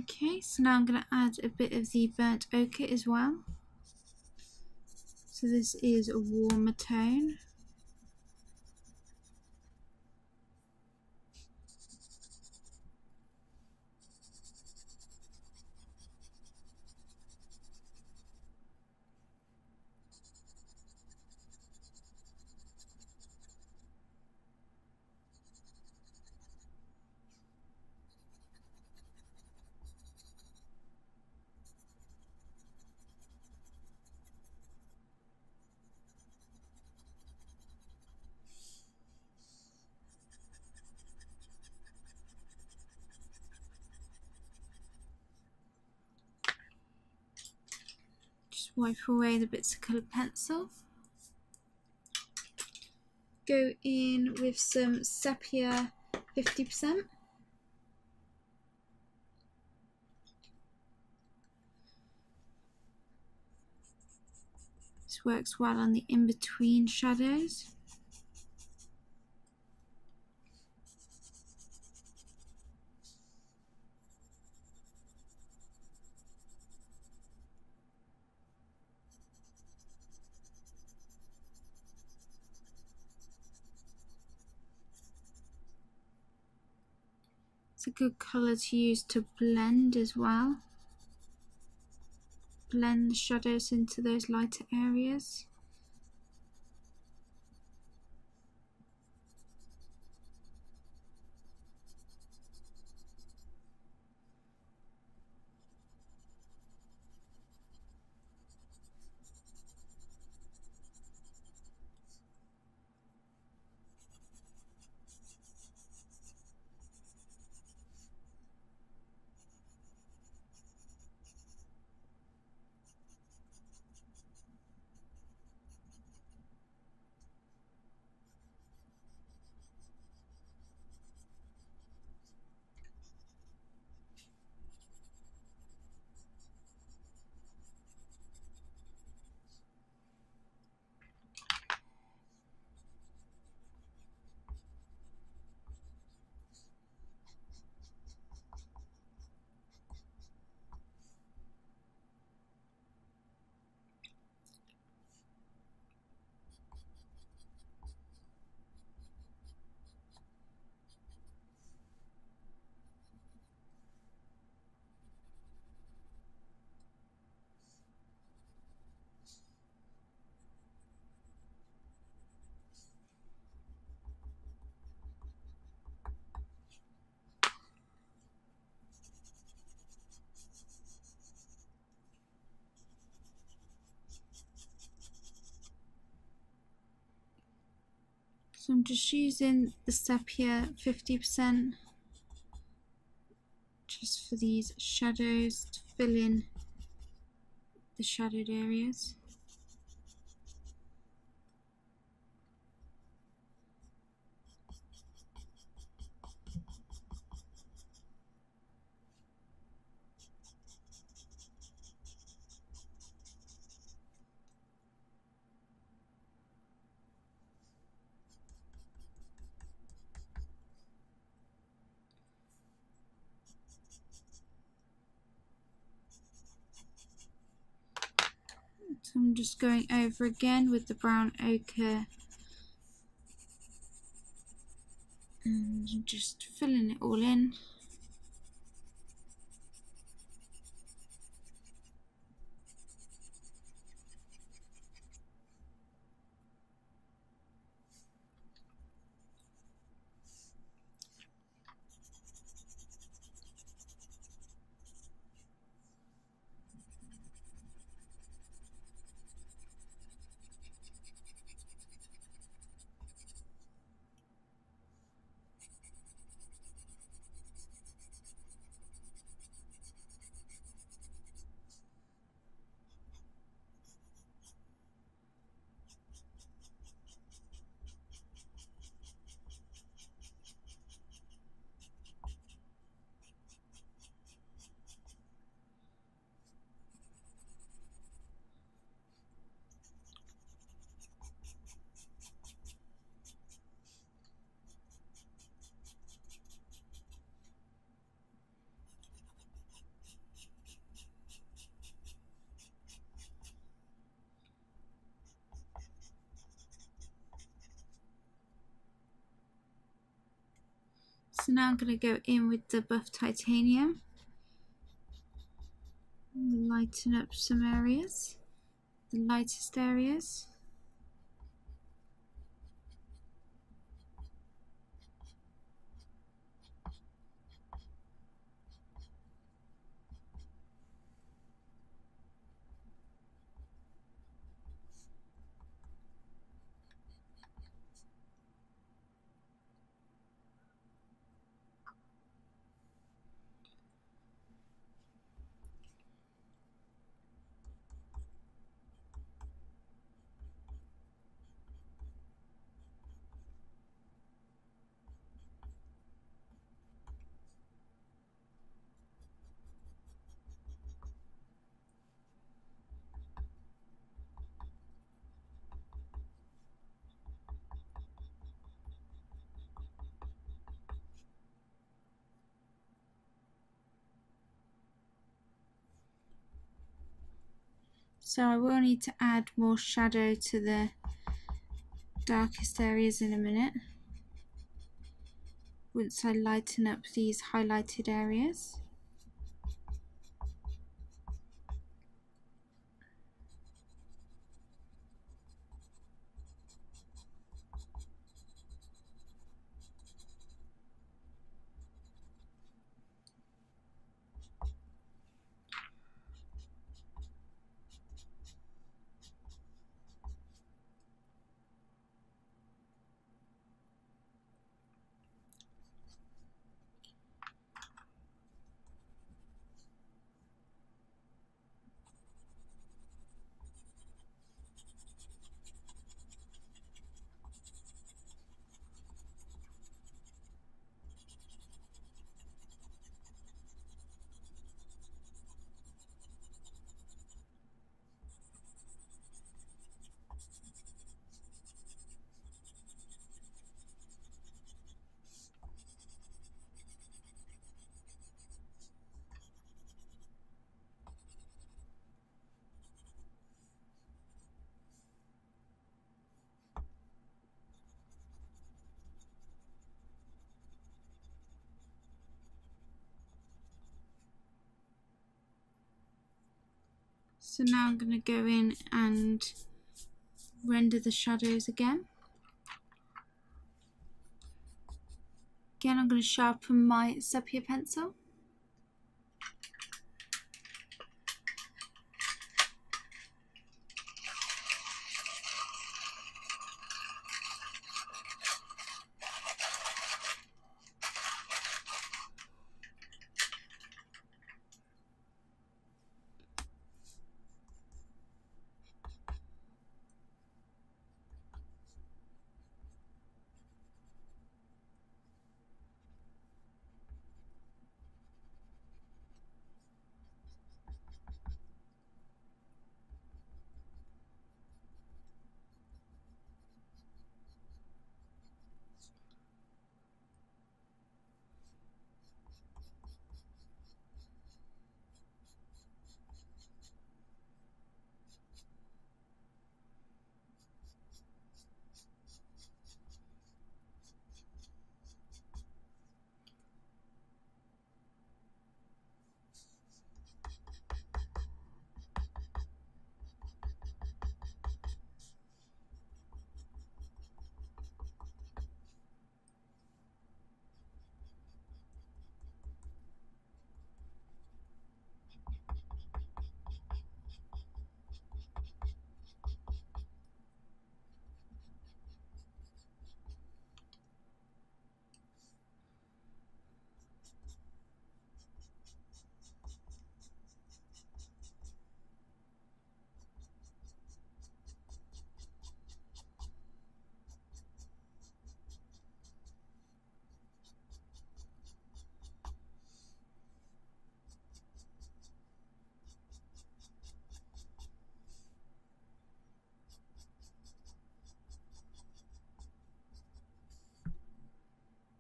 Okay, so now I'm going to add a bit of the burnt ochre as well. So this is a warmer tone. Just wipe away the bits of coloured pencil. Go in with some sepia 50%. This works well on the in-between shadows. It's a good colour to use to blend as well. Blend the shadows into those lighter areas. So I'm just using the sepia 50% just for these shadows to fill in the shadowed areas. So I'm just going over again with the brown ochre and just filling it all in. So now I'm going to go in with the buff titanium, lighten up some areas, the lightest areas. So I will need to add more shadow to the darkest areas in a minute, once I lighten up these highlighted areas. So now I'm going to go in and render the shadows again. Again, I'm going to sharpen my sepia pencil.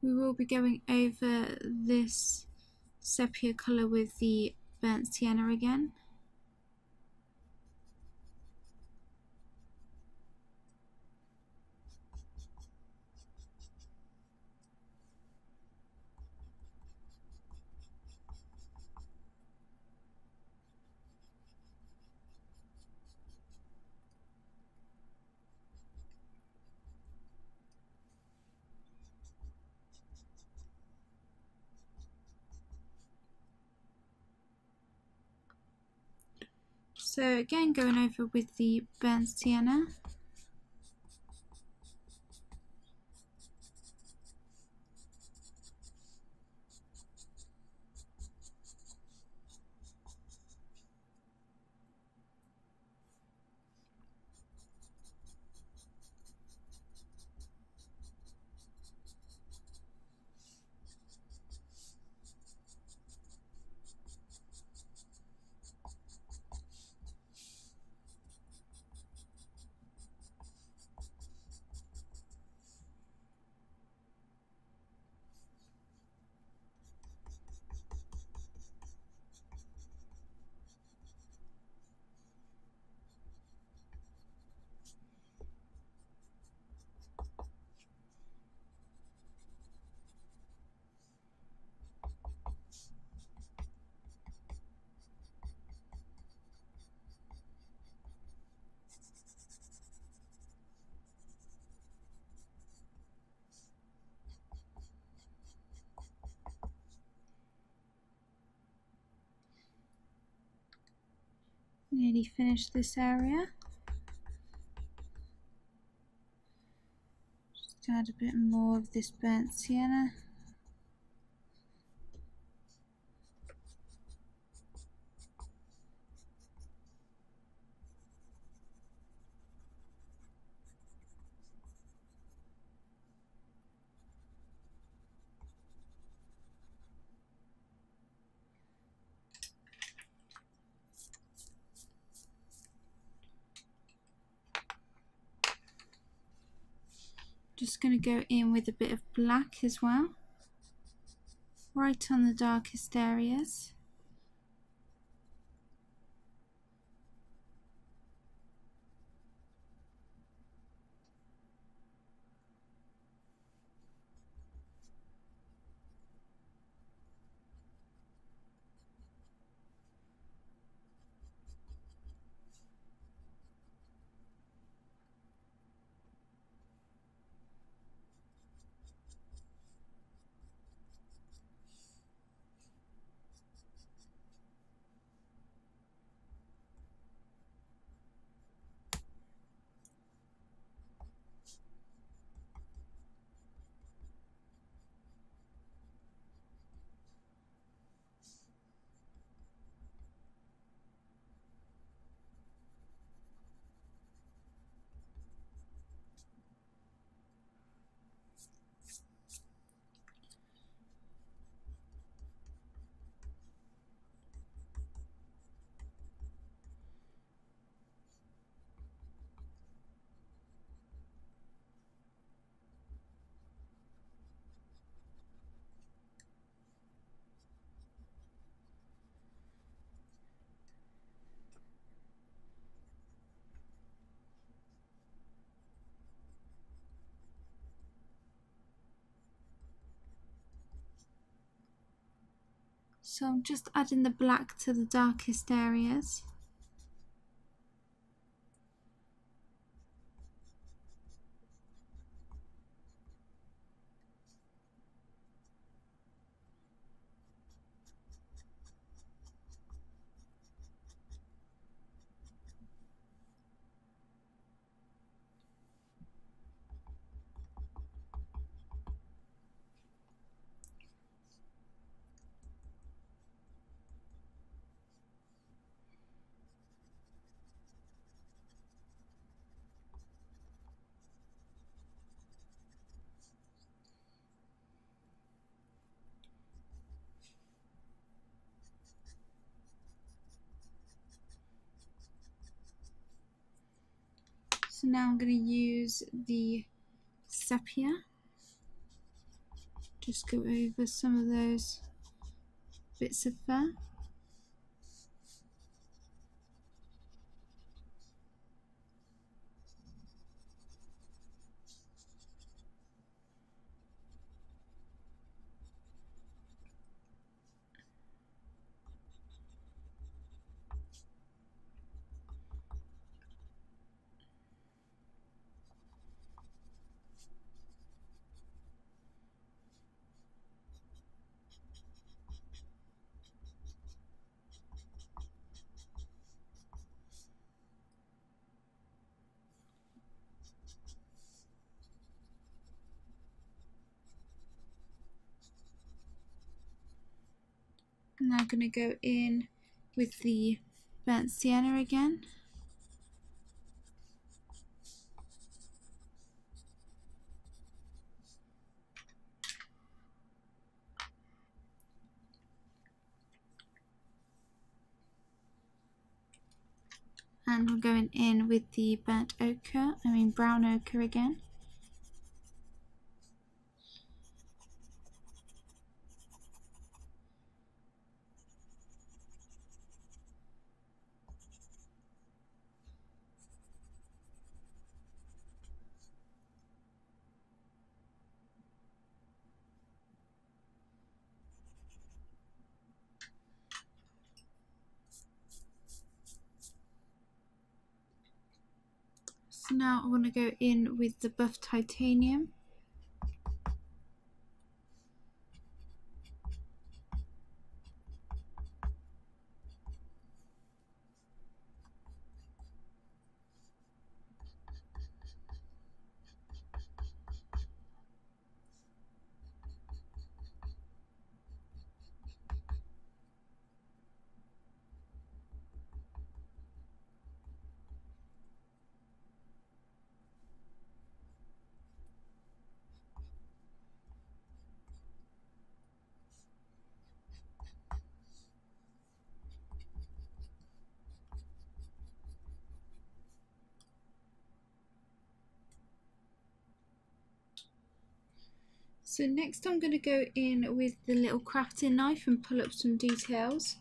We will be going over this sepia colour with the burnt sienna again. So again, going over with the burnt sienna. Nearly finished this area. Just add a bit more of this burnt sienna. Just going to go in with a bit of black as well, right on the darkest areas. So I'm just adding the black to the darkest areas. So now I'm going to use the sepia. Just go over some of those bits of fur. I'm now going to go in with the burnt sienna again. And I'm going in with the brown ochre again. So now I want to go in with the buff titanium. So next I'm going to go in with the little crafting knife and pull up some details.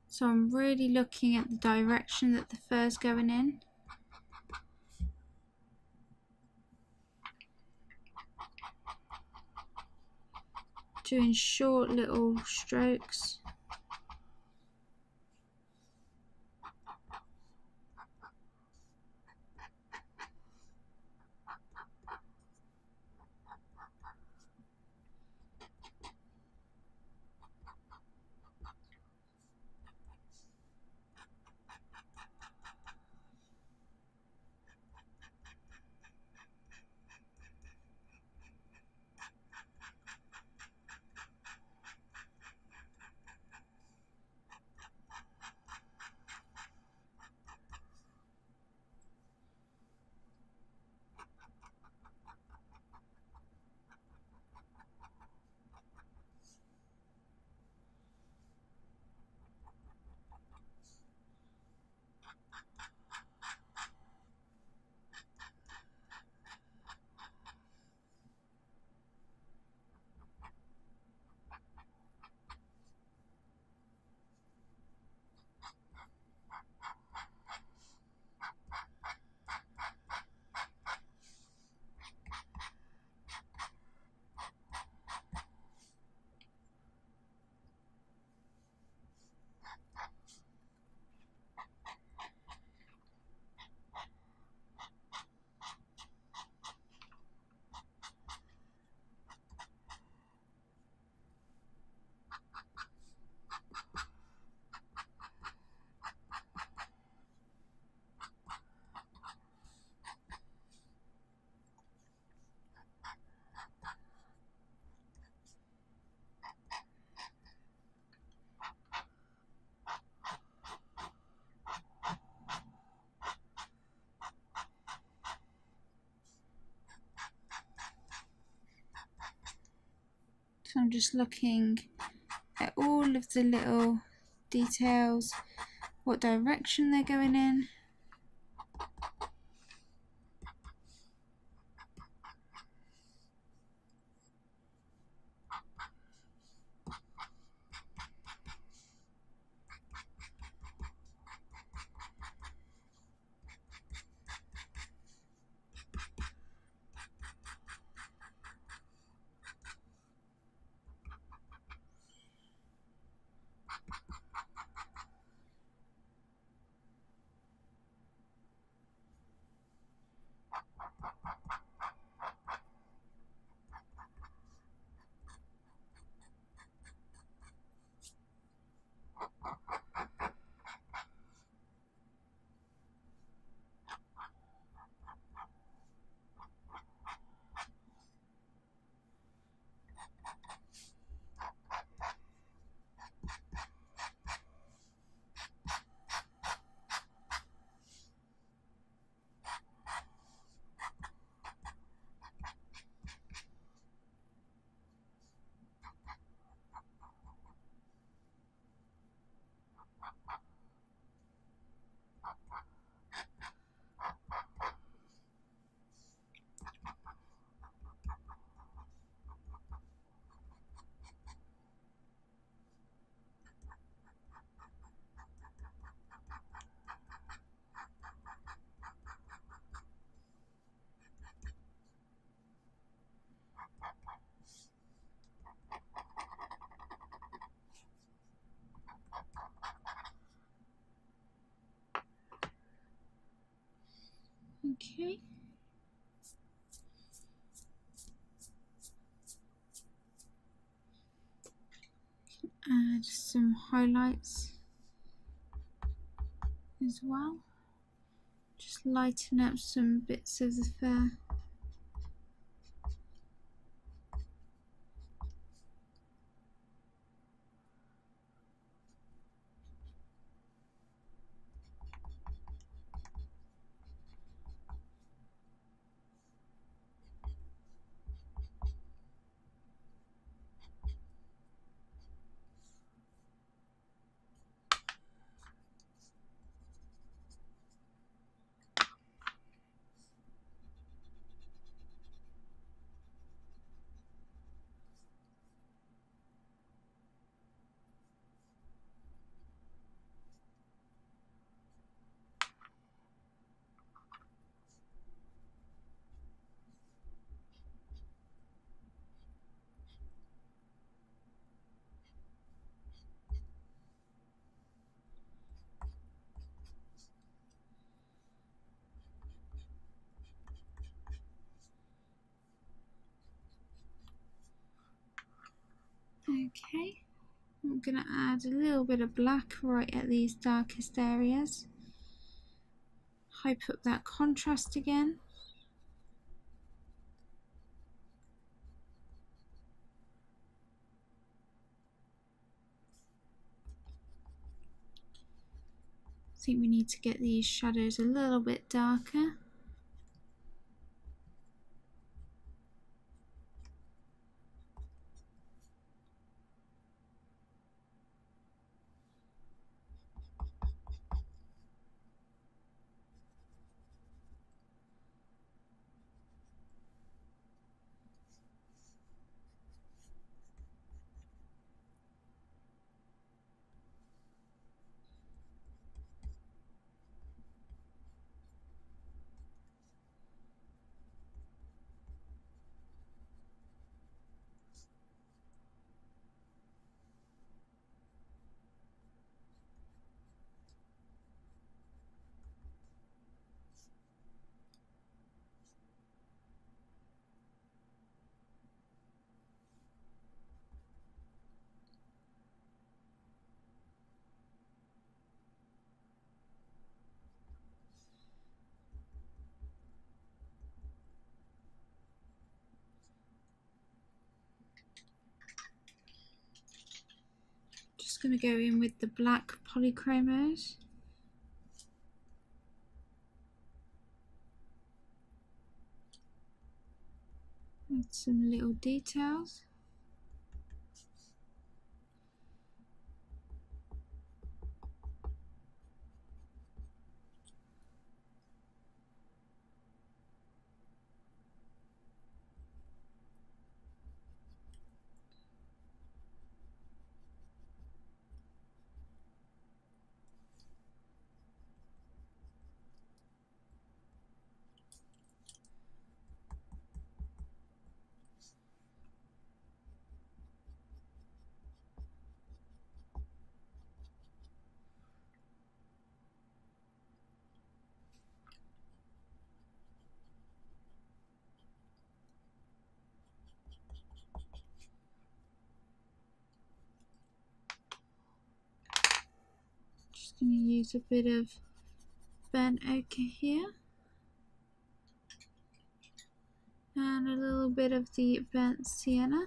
So I'm really looking at the direction that the fur's going in. Doing short little strokes. So I'm just looking at all of the little details, what direction they're going in. Okay. Add some highlights as well. Just lighten up some bits of the fur. Okay, I'm going to add a little bit of black right at these darkest areas. Hype up that contrast again. I think we need to get these shadows a little bit darker. Just going to go in with the black polychromos. Add some little details. Just going to use a bit of burnt ochre here. And a little bit of the burnt sienna.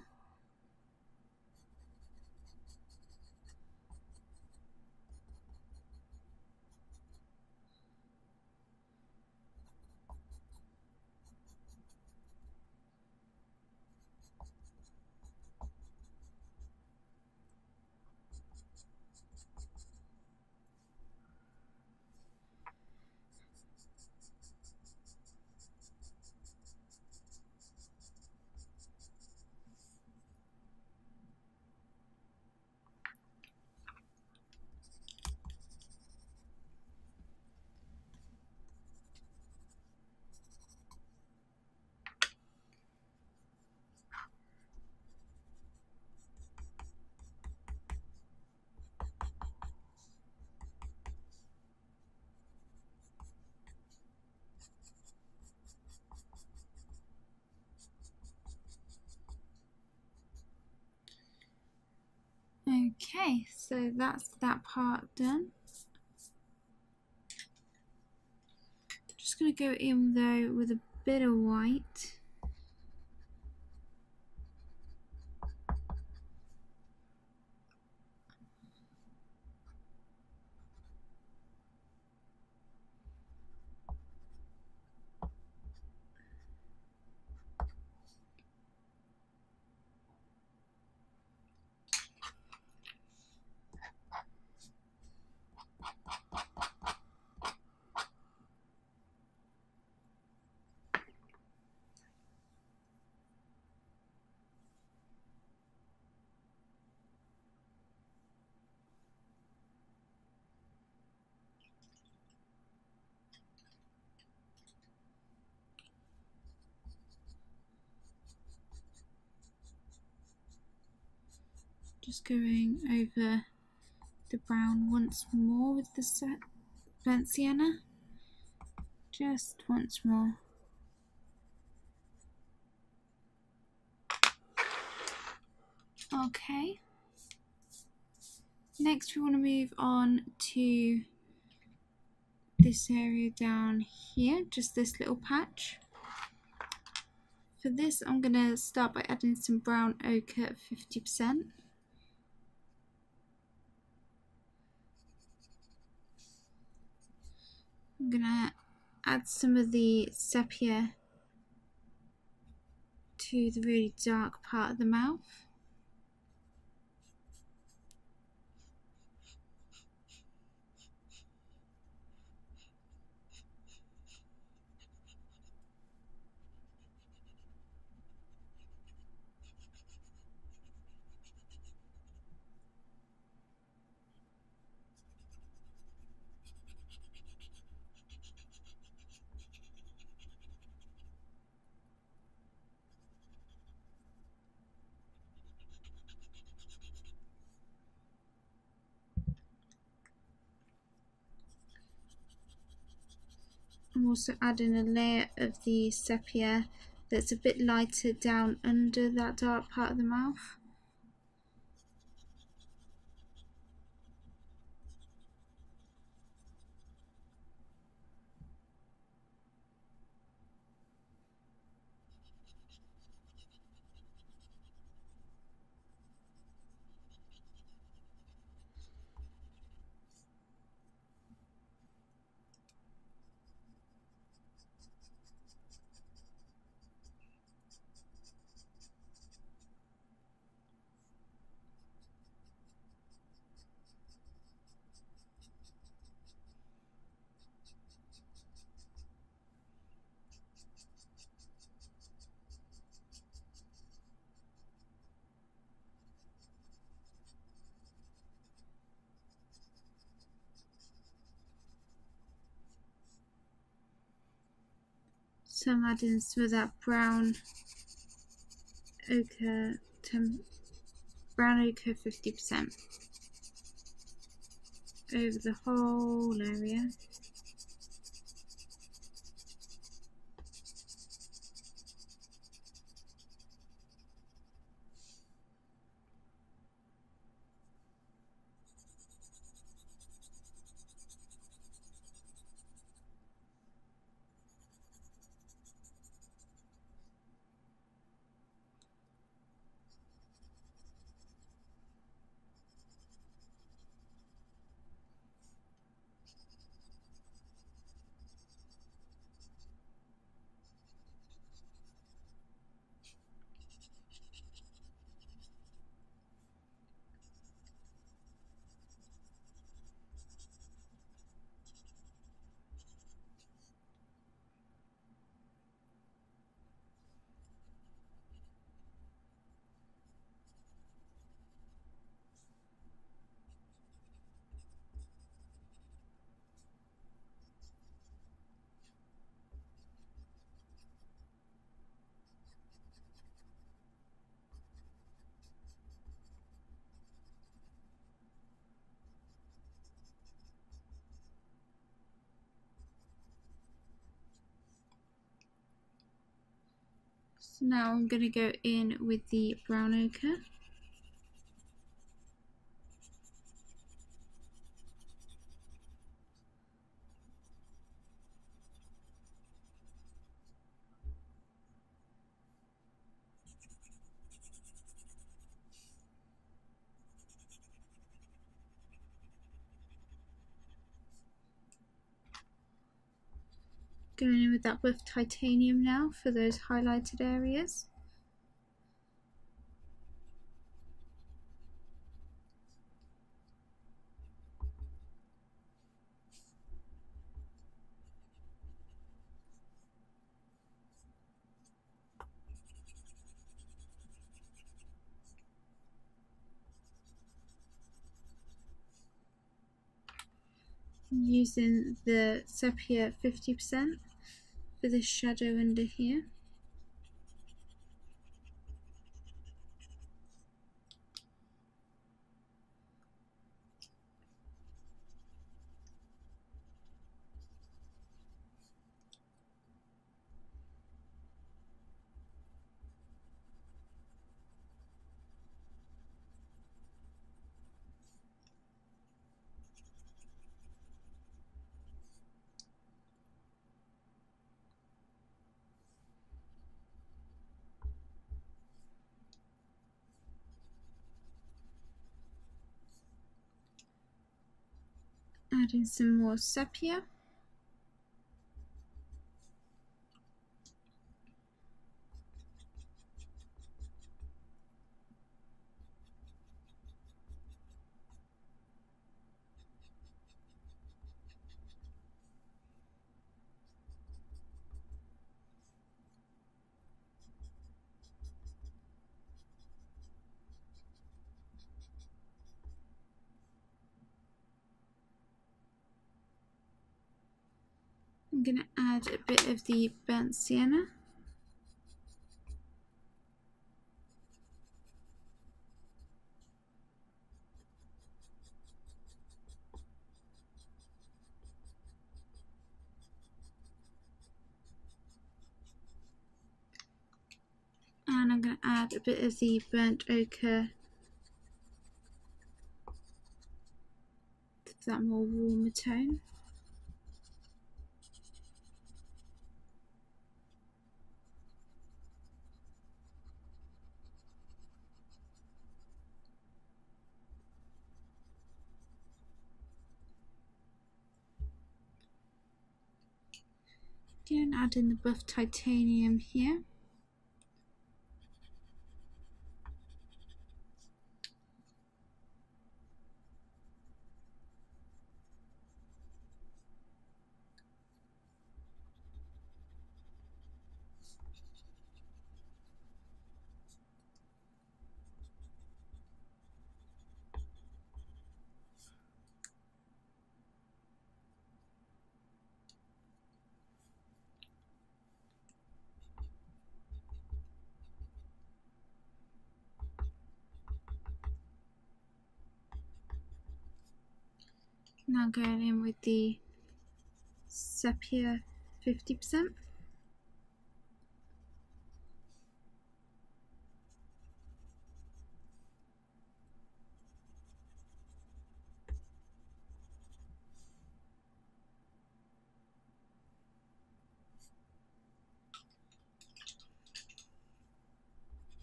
Okay, so that's that part done. Just going to go in though with a bit of white. Just going over the brown once more with the burnt sienna. Just once more. Okay. Next we want to move on to this area down here, just this little patch. For this I'm going to start by adding some brown ochre at 50%. I'm going to add some of the sepia to the really dark part of the mouth. I'm also adding a layer of the sepia that's a bit lighter down under that dark part of the mouth. So I'm adding some of that brown ochre, brown ochre 50% over the whole area. So now I'm going to go in with the brown ochre. Going in with that buff titanium now for those highlighted areas. Using the sepia 50% for the shadow under here. Adding some more sepia. I'm going to add a bit of the burnt sienna. And I'm going to add a bit of the burnt ochre for that more warmer tone. Again, adding the buff titanium here. Now going in with the sepia 50%.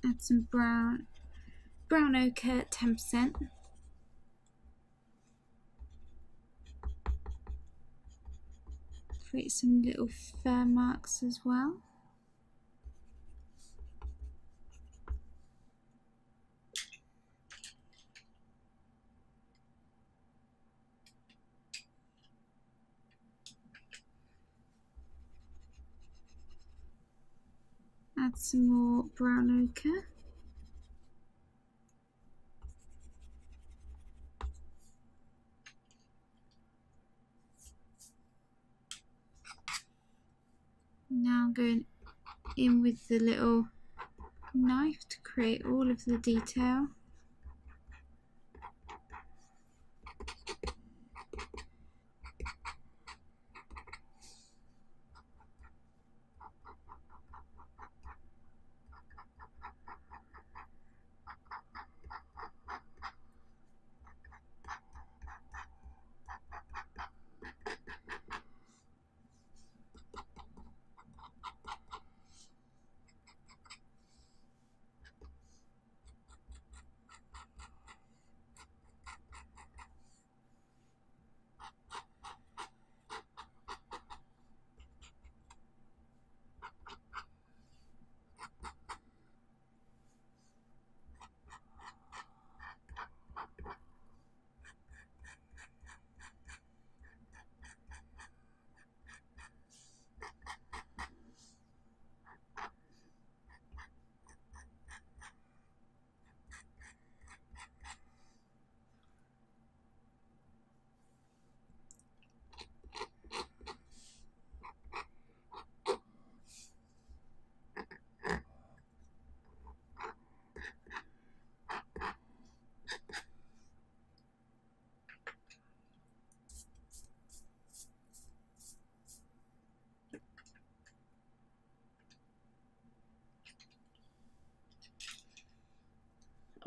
Add some brown ochre 10%. Create some little fur marks as well. Add some more brown ochre. Now going in with the little knife to create all of the detail.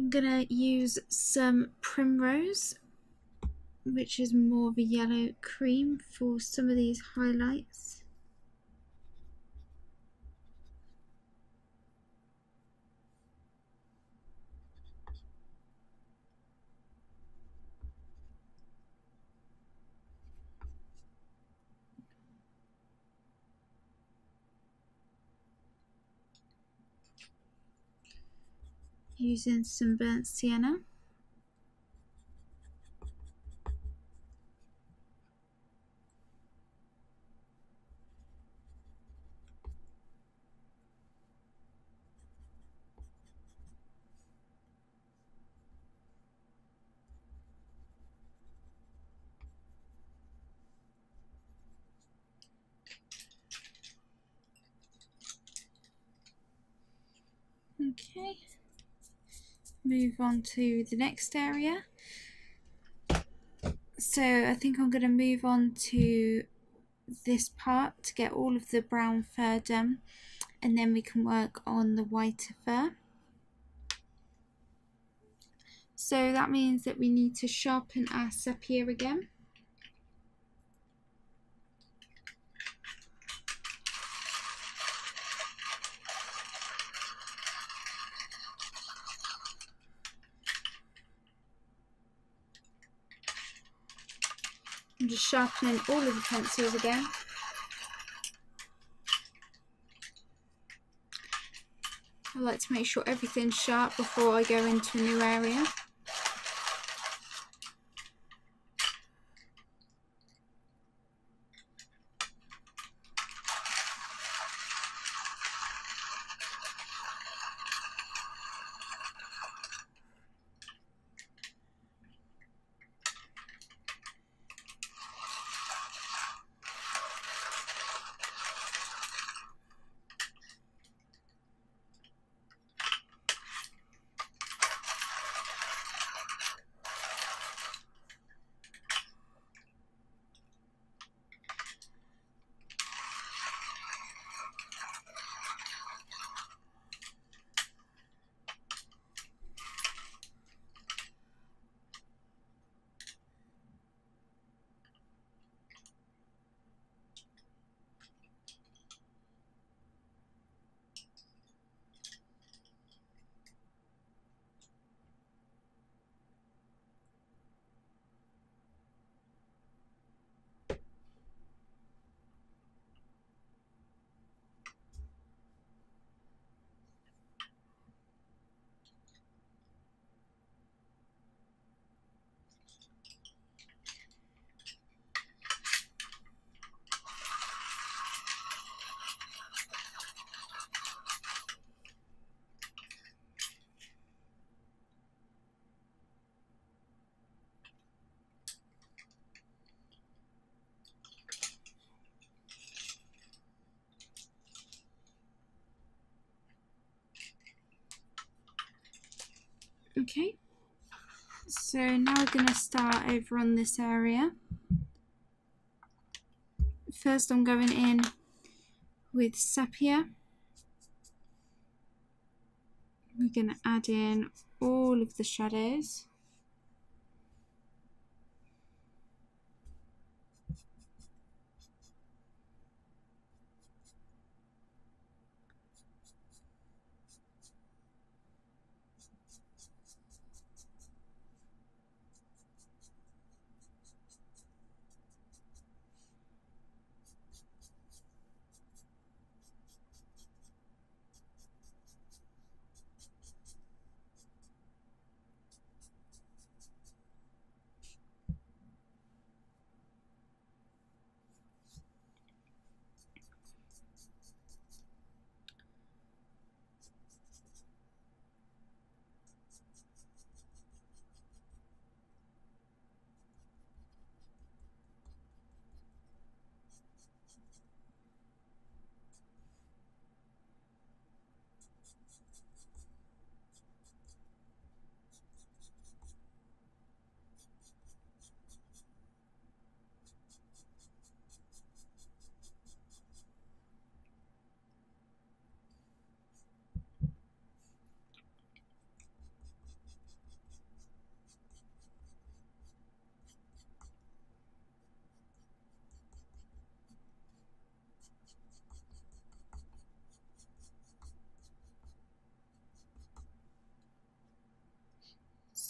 I'm gonna use some Primrose, which is more of a yellow cream, for some of these highlights. Using some burnt sienna. Okay, move on to the next area. So I think I'm going to move on to this part to get all of the brown fur done, and then we can work on the whiter fur. So that means that we need to sharpen our sepia again. I'm just sharpening all of the pencils again. I like to make sure everything's sharp before I go into a new area. Okay, so now we're going to start over on this area. First I'm going in with sepia. We're going to add in all of the shadows.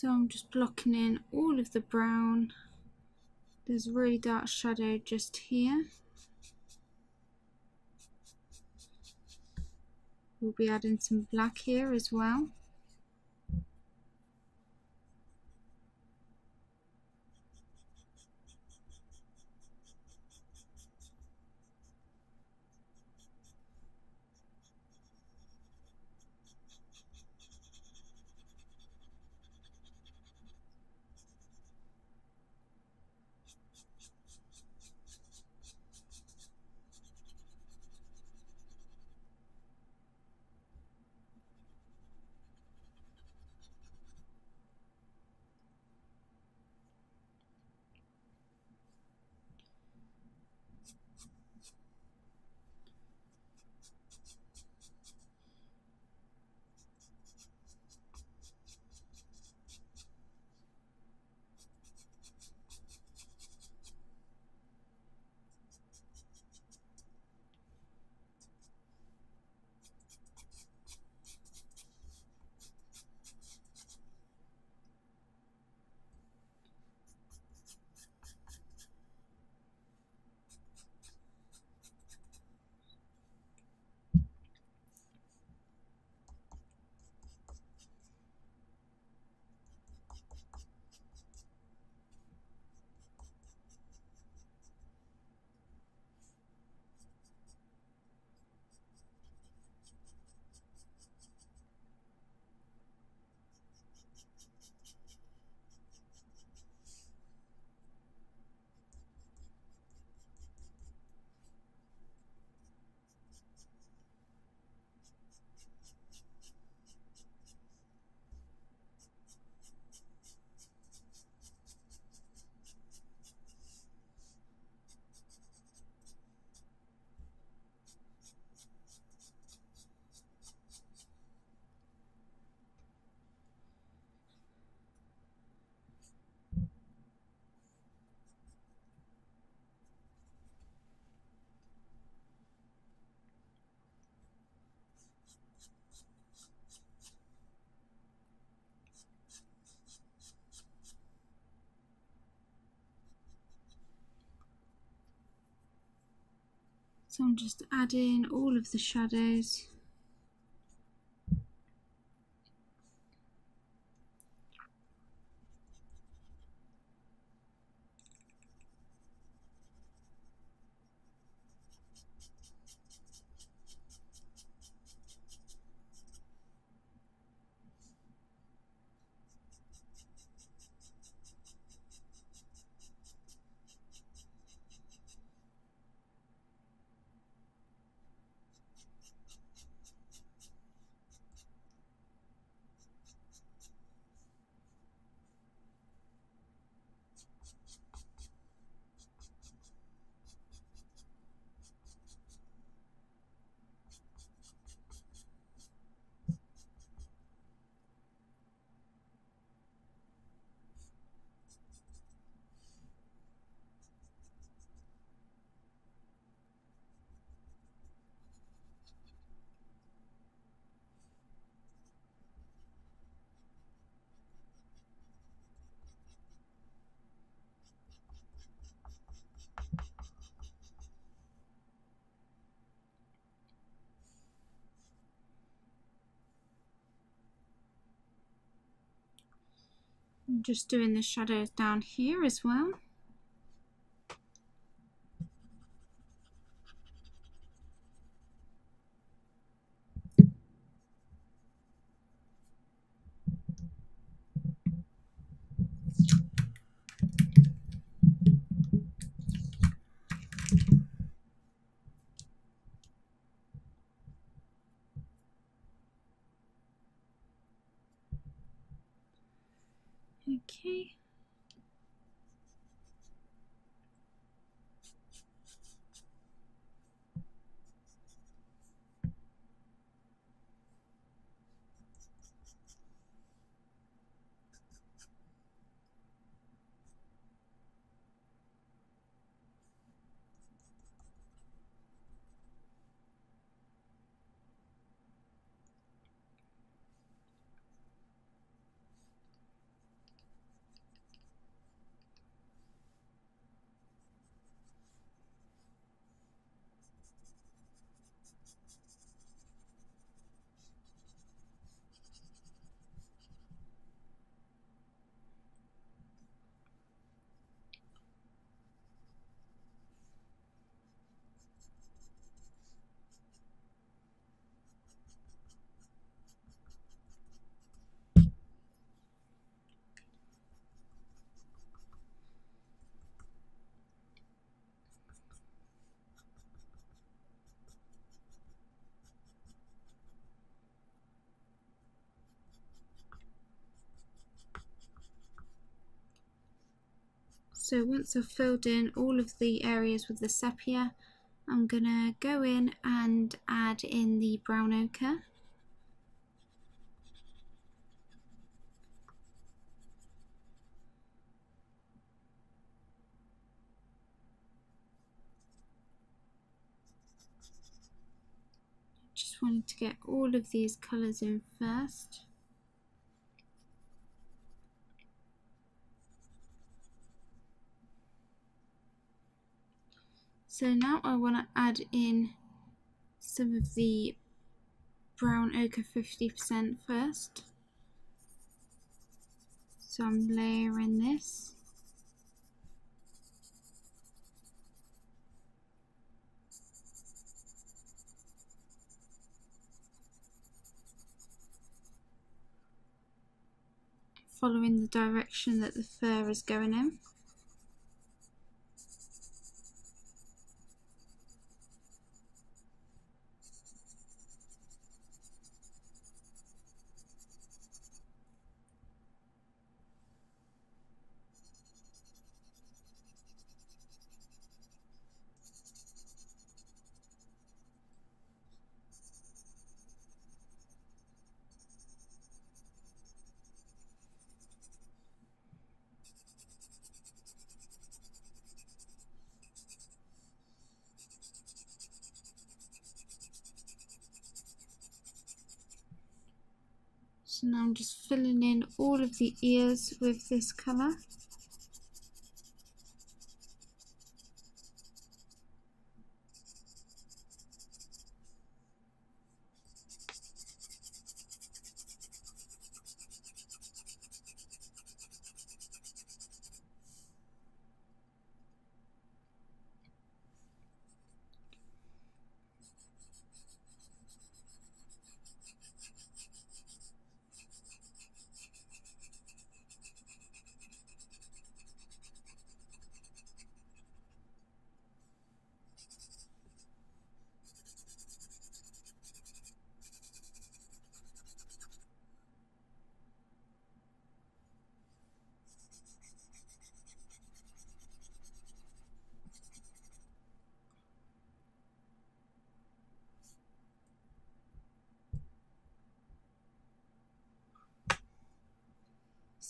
So I'm just blocking in all of the brown. There's a really dark shadow just here. We'll be adding some black here as well. So I'm just adding all of the shadows. I'm just doing the shadows down here as well. Okay. So once I've filled in all of the areas with the sepia, I'm gonna go in and add in the brown ochre. Just wanted to get all of these colours in first. So now I want to add in some of the brown ochre 50% first. So I'm layering this. Following the direction that the fur is going in. So now I'm just filling in all of the ears with this colour.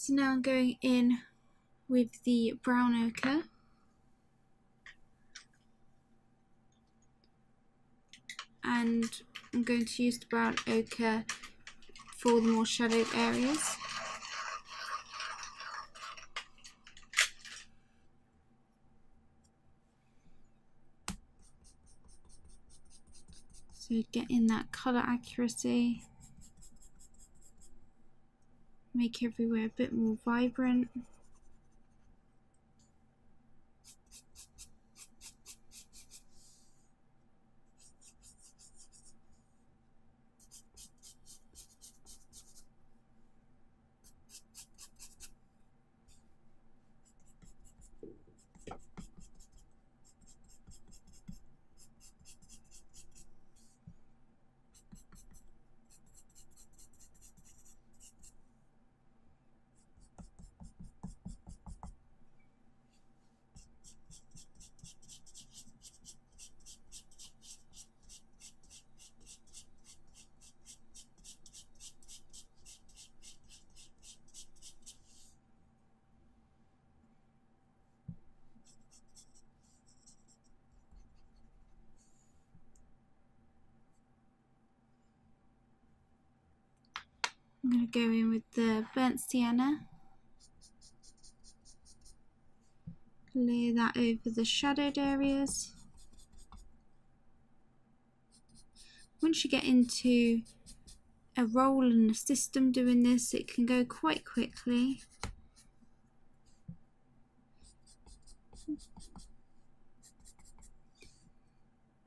So now I'm going in with the brown ochre. And I'm going to use the brown ochre for the more shadowed areas. So getting that colour accuracy. Make everywhere a bit more vibrant. I'm going to go in with the burnt sienna, lay that over the shadowed areas. Once you get into a role and a system doing this, it can go quite quickly.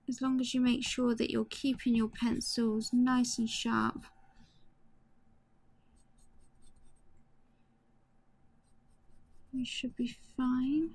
As long as you make sure that you're keeping your pencils nice and sharp. You should be fine.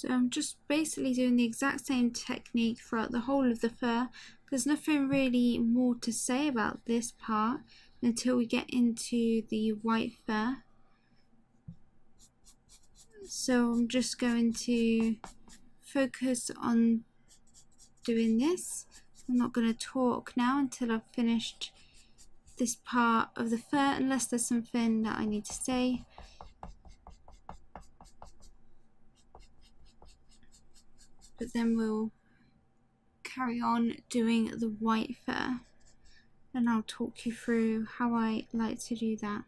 So I'm just basically doing the exact same technique throughout the whole of the fur. There's nothing really more to say about this part until we get into the white fur. So I'm just going to focus on doing this. I'm not going to talk now until I've finished this part of the fur, unless there's something that I need to say. But then we'll carry on doing the white fur, and I'll talk you through how I like to do that.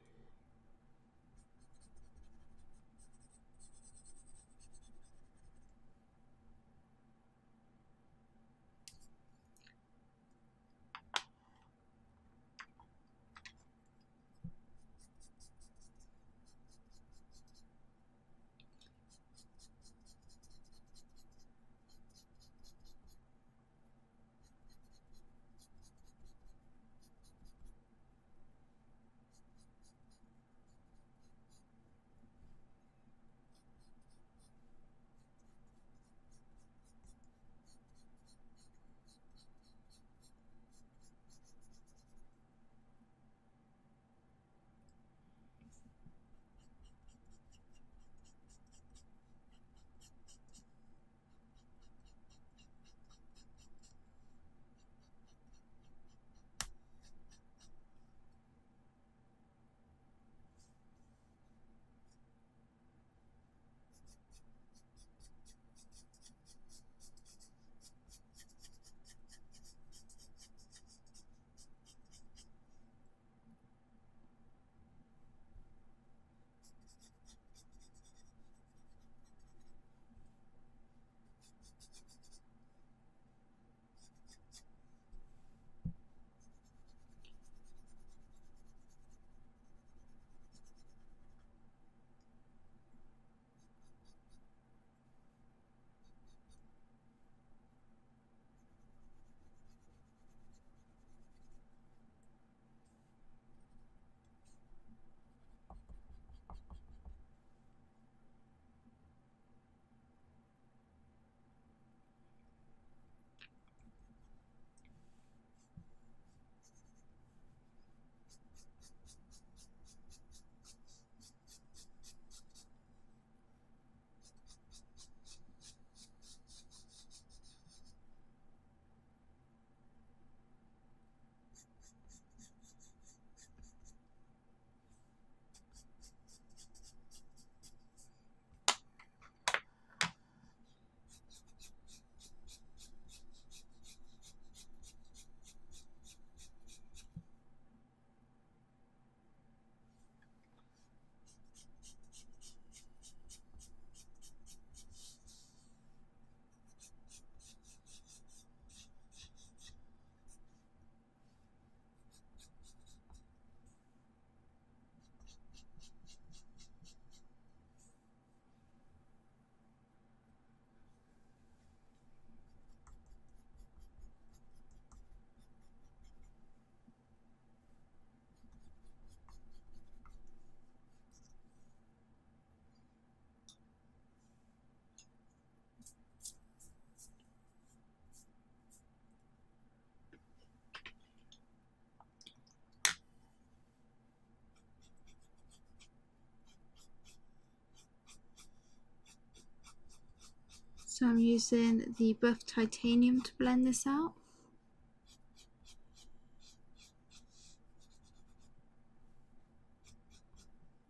So I'm using the buff titanium to blend this out.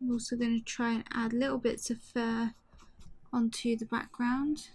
I'm also going to try and add little bits of fur onto the background.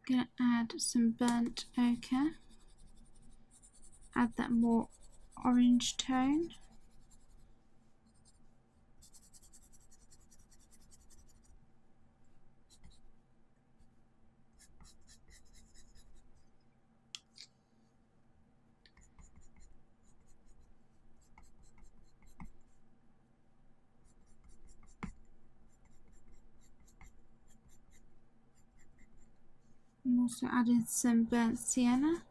Gonna add some burnt ochre, add that more orange tone. I'm also adding some burnt sienna.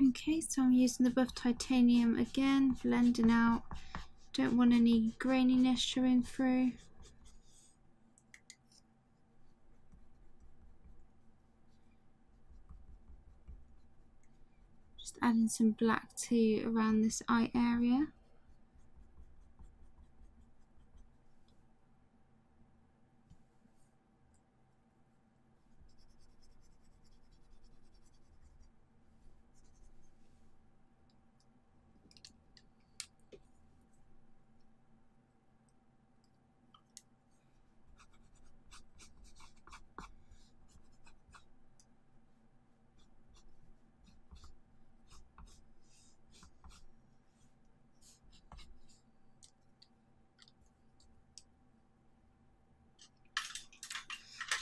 Okay, so I'm using the Buff Titanium again, blending out. Don't want any graininess showing through. Just adding some black too around this eye area.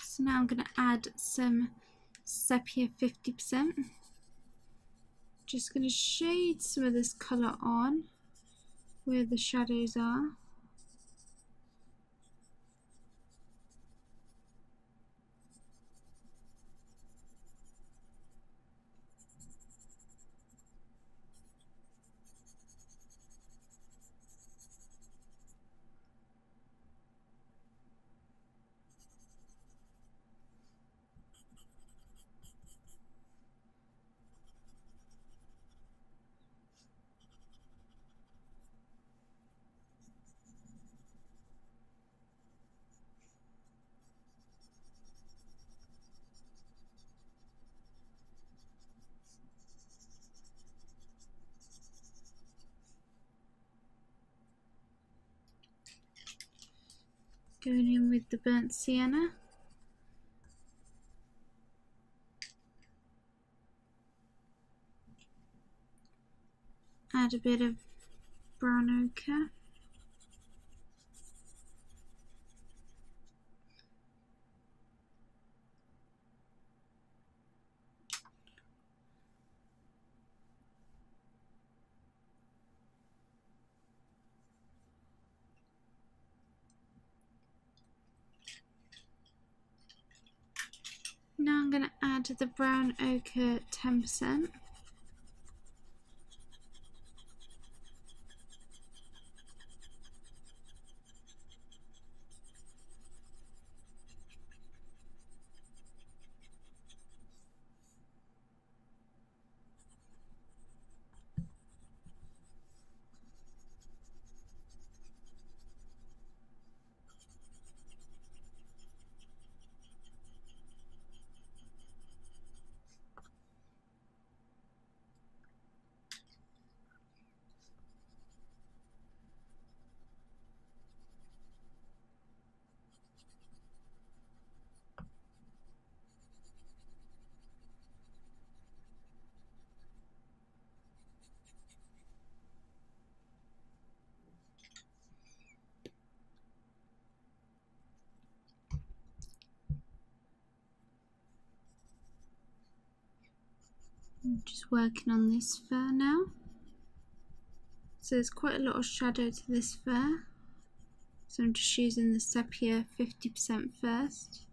So now I'm going to add some sepia 50%. Just going to shade some of this colour on where the shadows are. Going in with the burnt sienna. Add a bit of brown ochre. Now I'm going to add the brown ochre 10%. I'm just working on this fur now. So there's quite a lot of shadow to this fur. So I'm just using the sepia 50% first.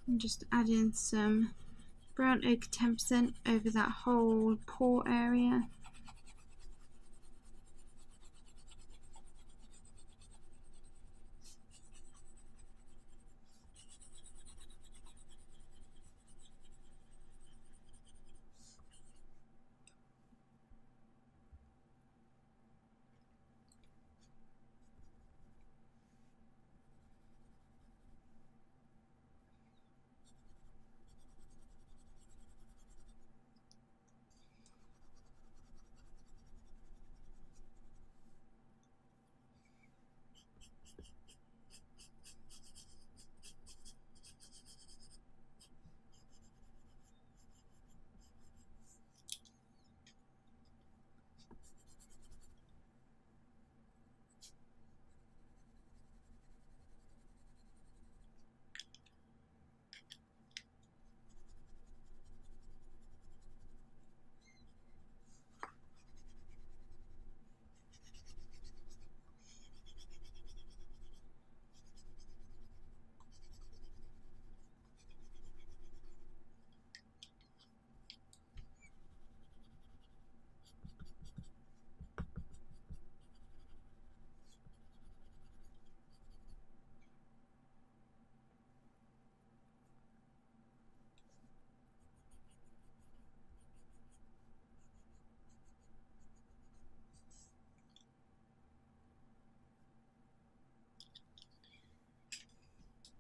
I'm just adding some brown ochre 10% over that whole paw area.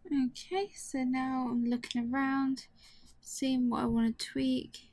Okay, so now I'm looking around, seeing what I want to tweak.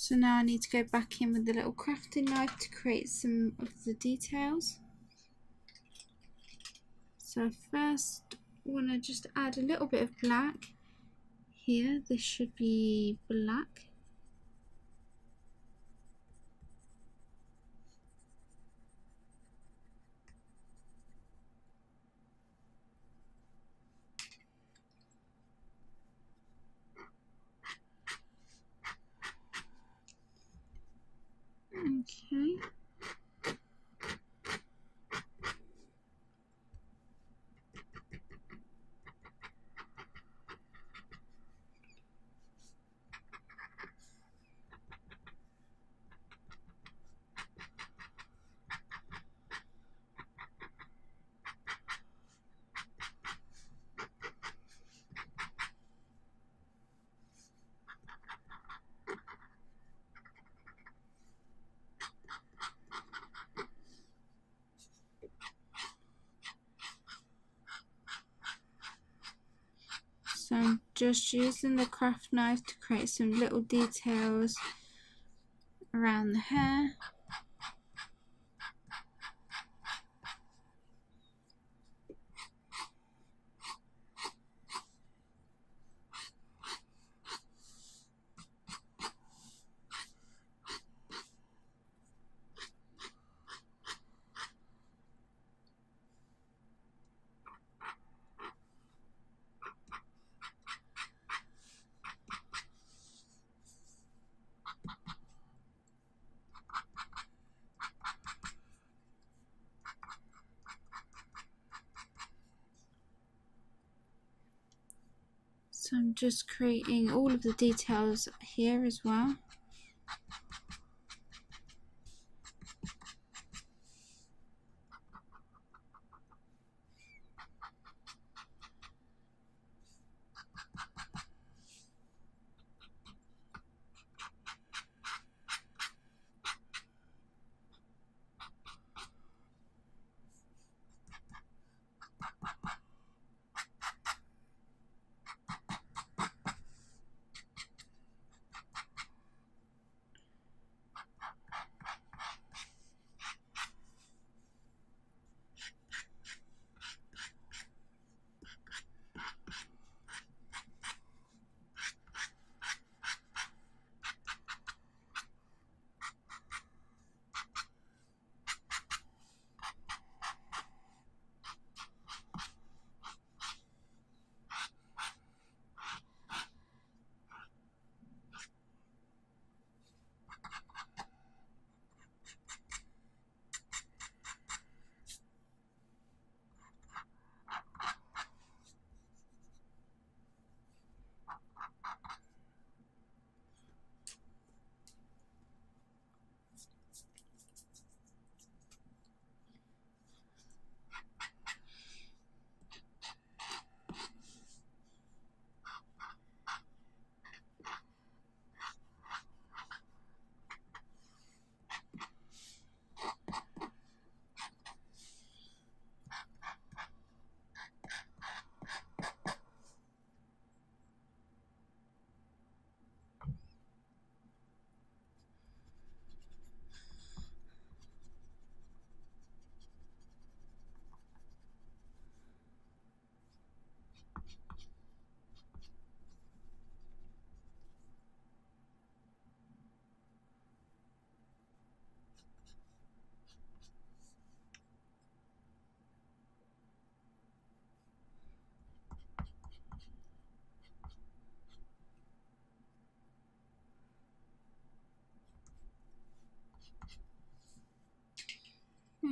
So now I need to go back in with the little crafting knife to create some of the details. So I first want to just add a little bit of black here. This should be black. Okay. So I'm just using the craft knife to create some little details around the hair. So I'm just creating all of the details here as well.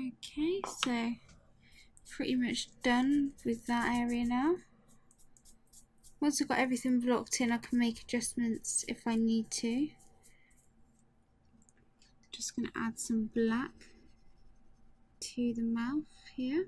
Okay, so pretty much done with that area now. Once I've got everything blocked in, I can make adjustments if I need to. Just going to add some black to the mouth here.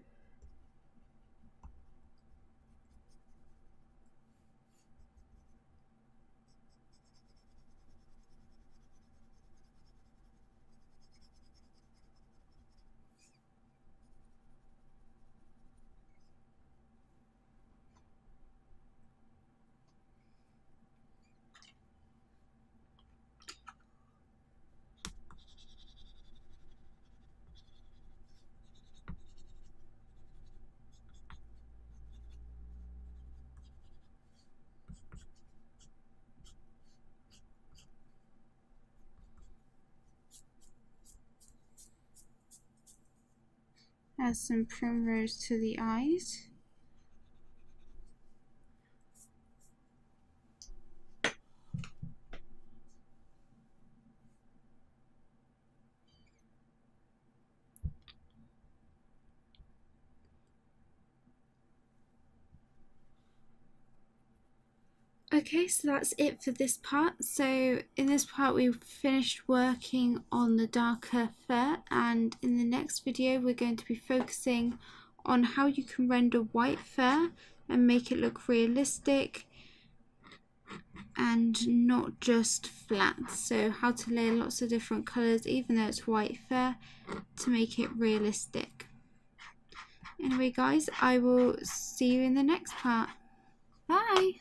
Add some primrose to the eyes. Okay, so that's it for this part. So in this part we've finished working on the darker fur, and in the next video we're going to be focusing on how you can render white fur and make it look realistic and not just flat. So how to layer lots of different colours even though it's white fur to make it realistic. Anyway guys, I will see you in the next part. Bye!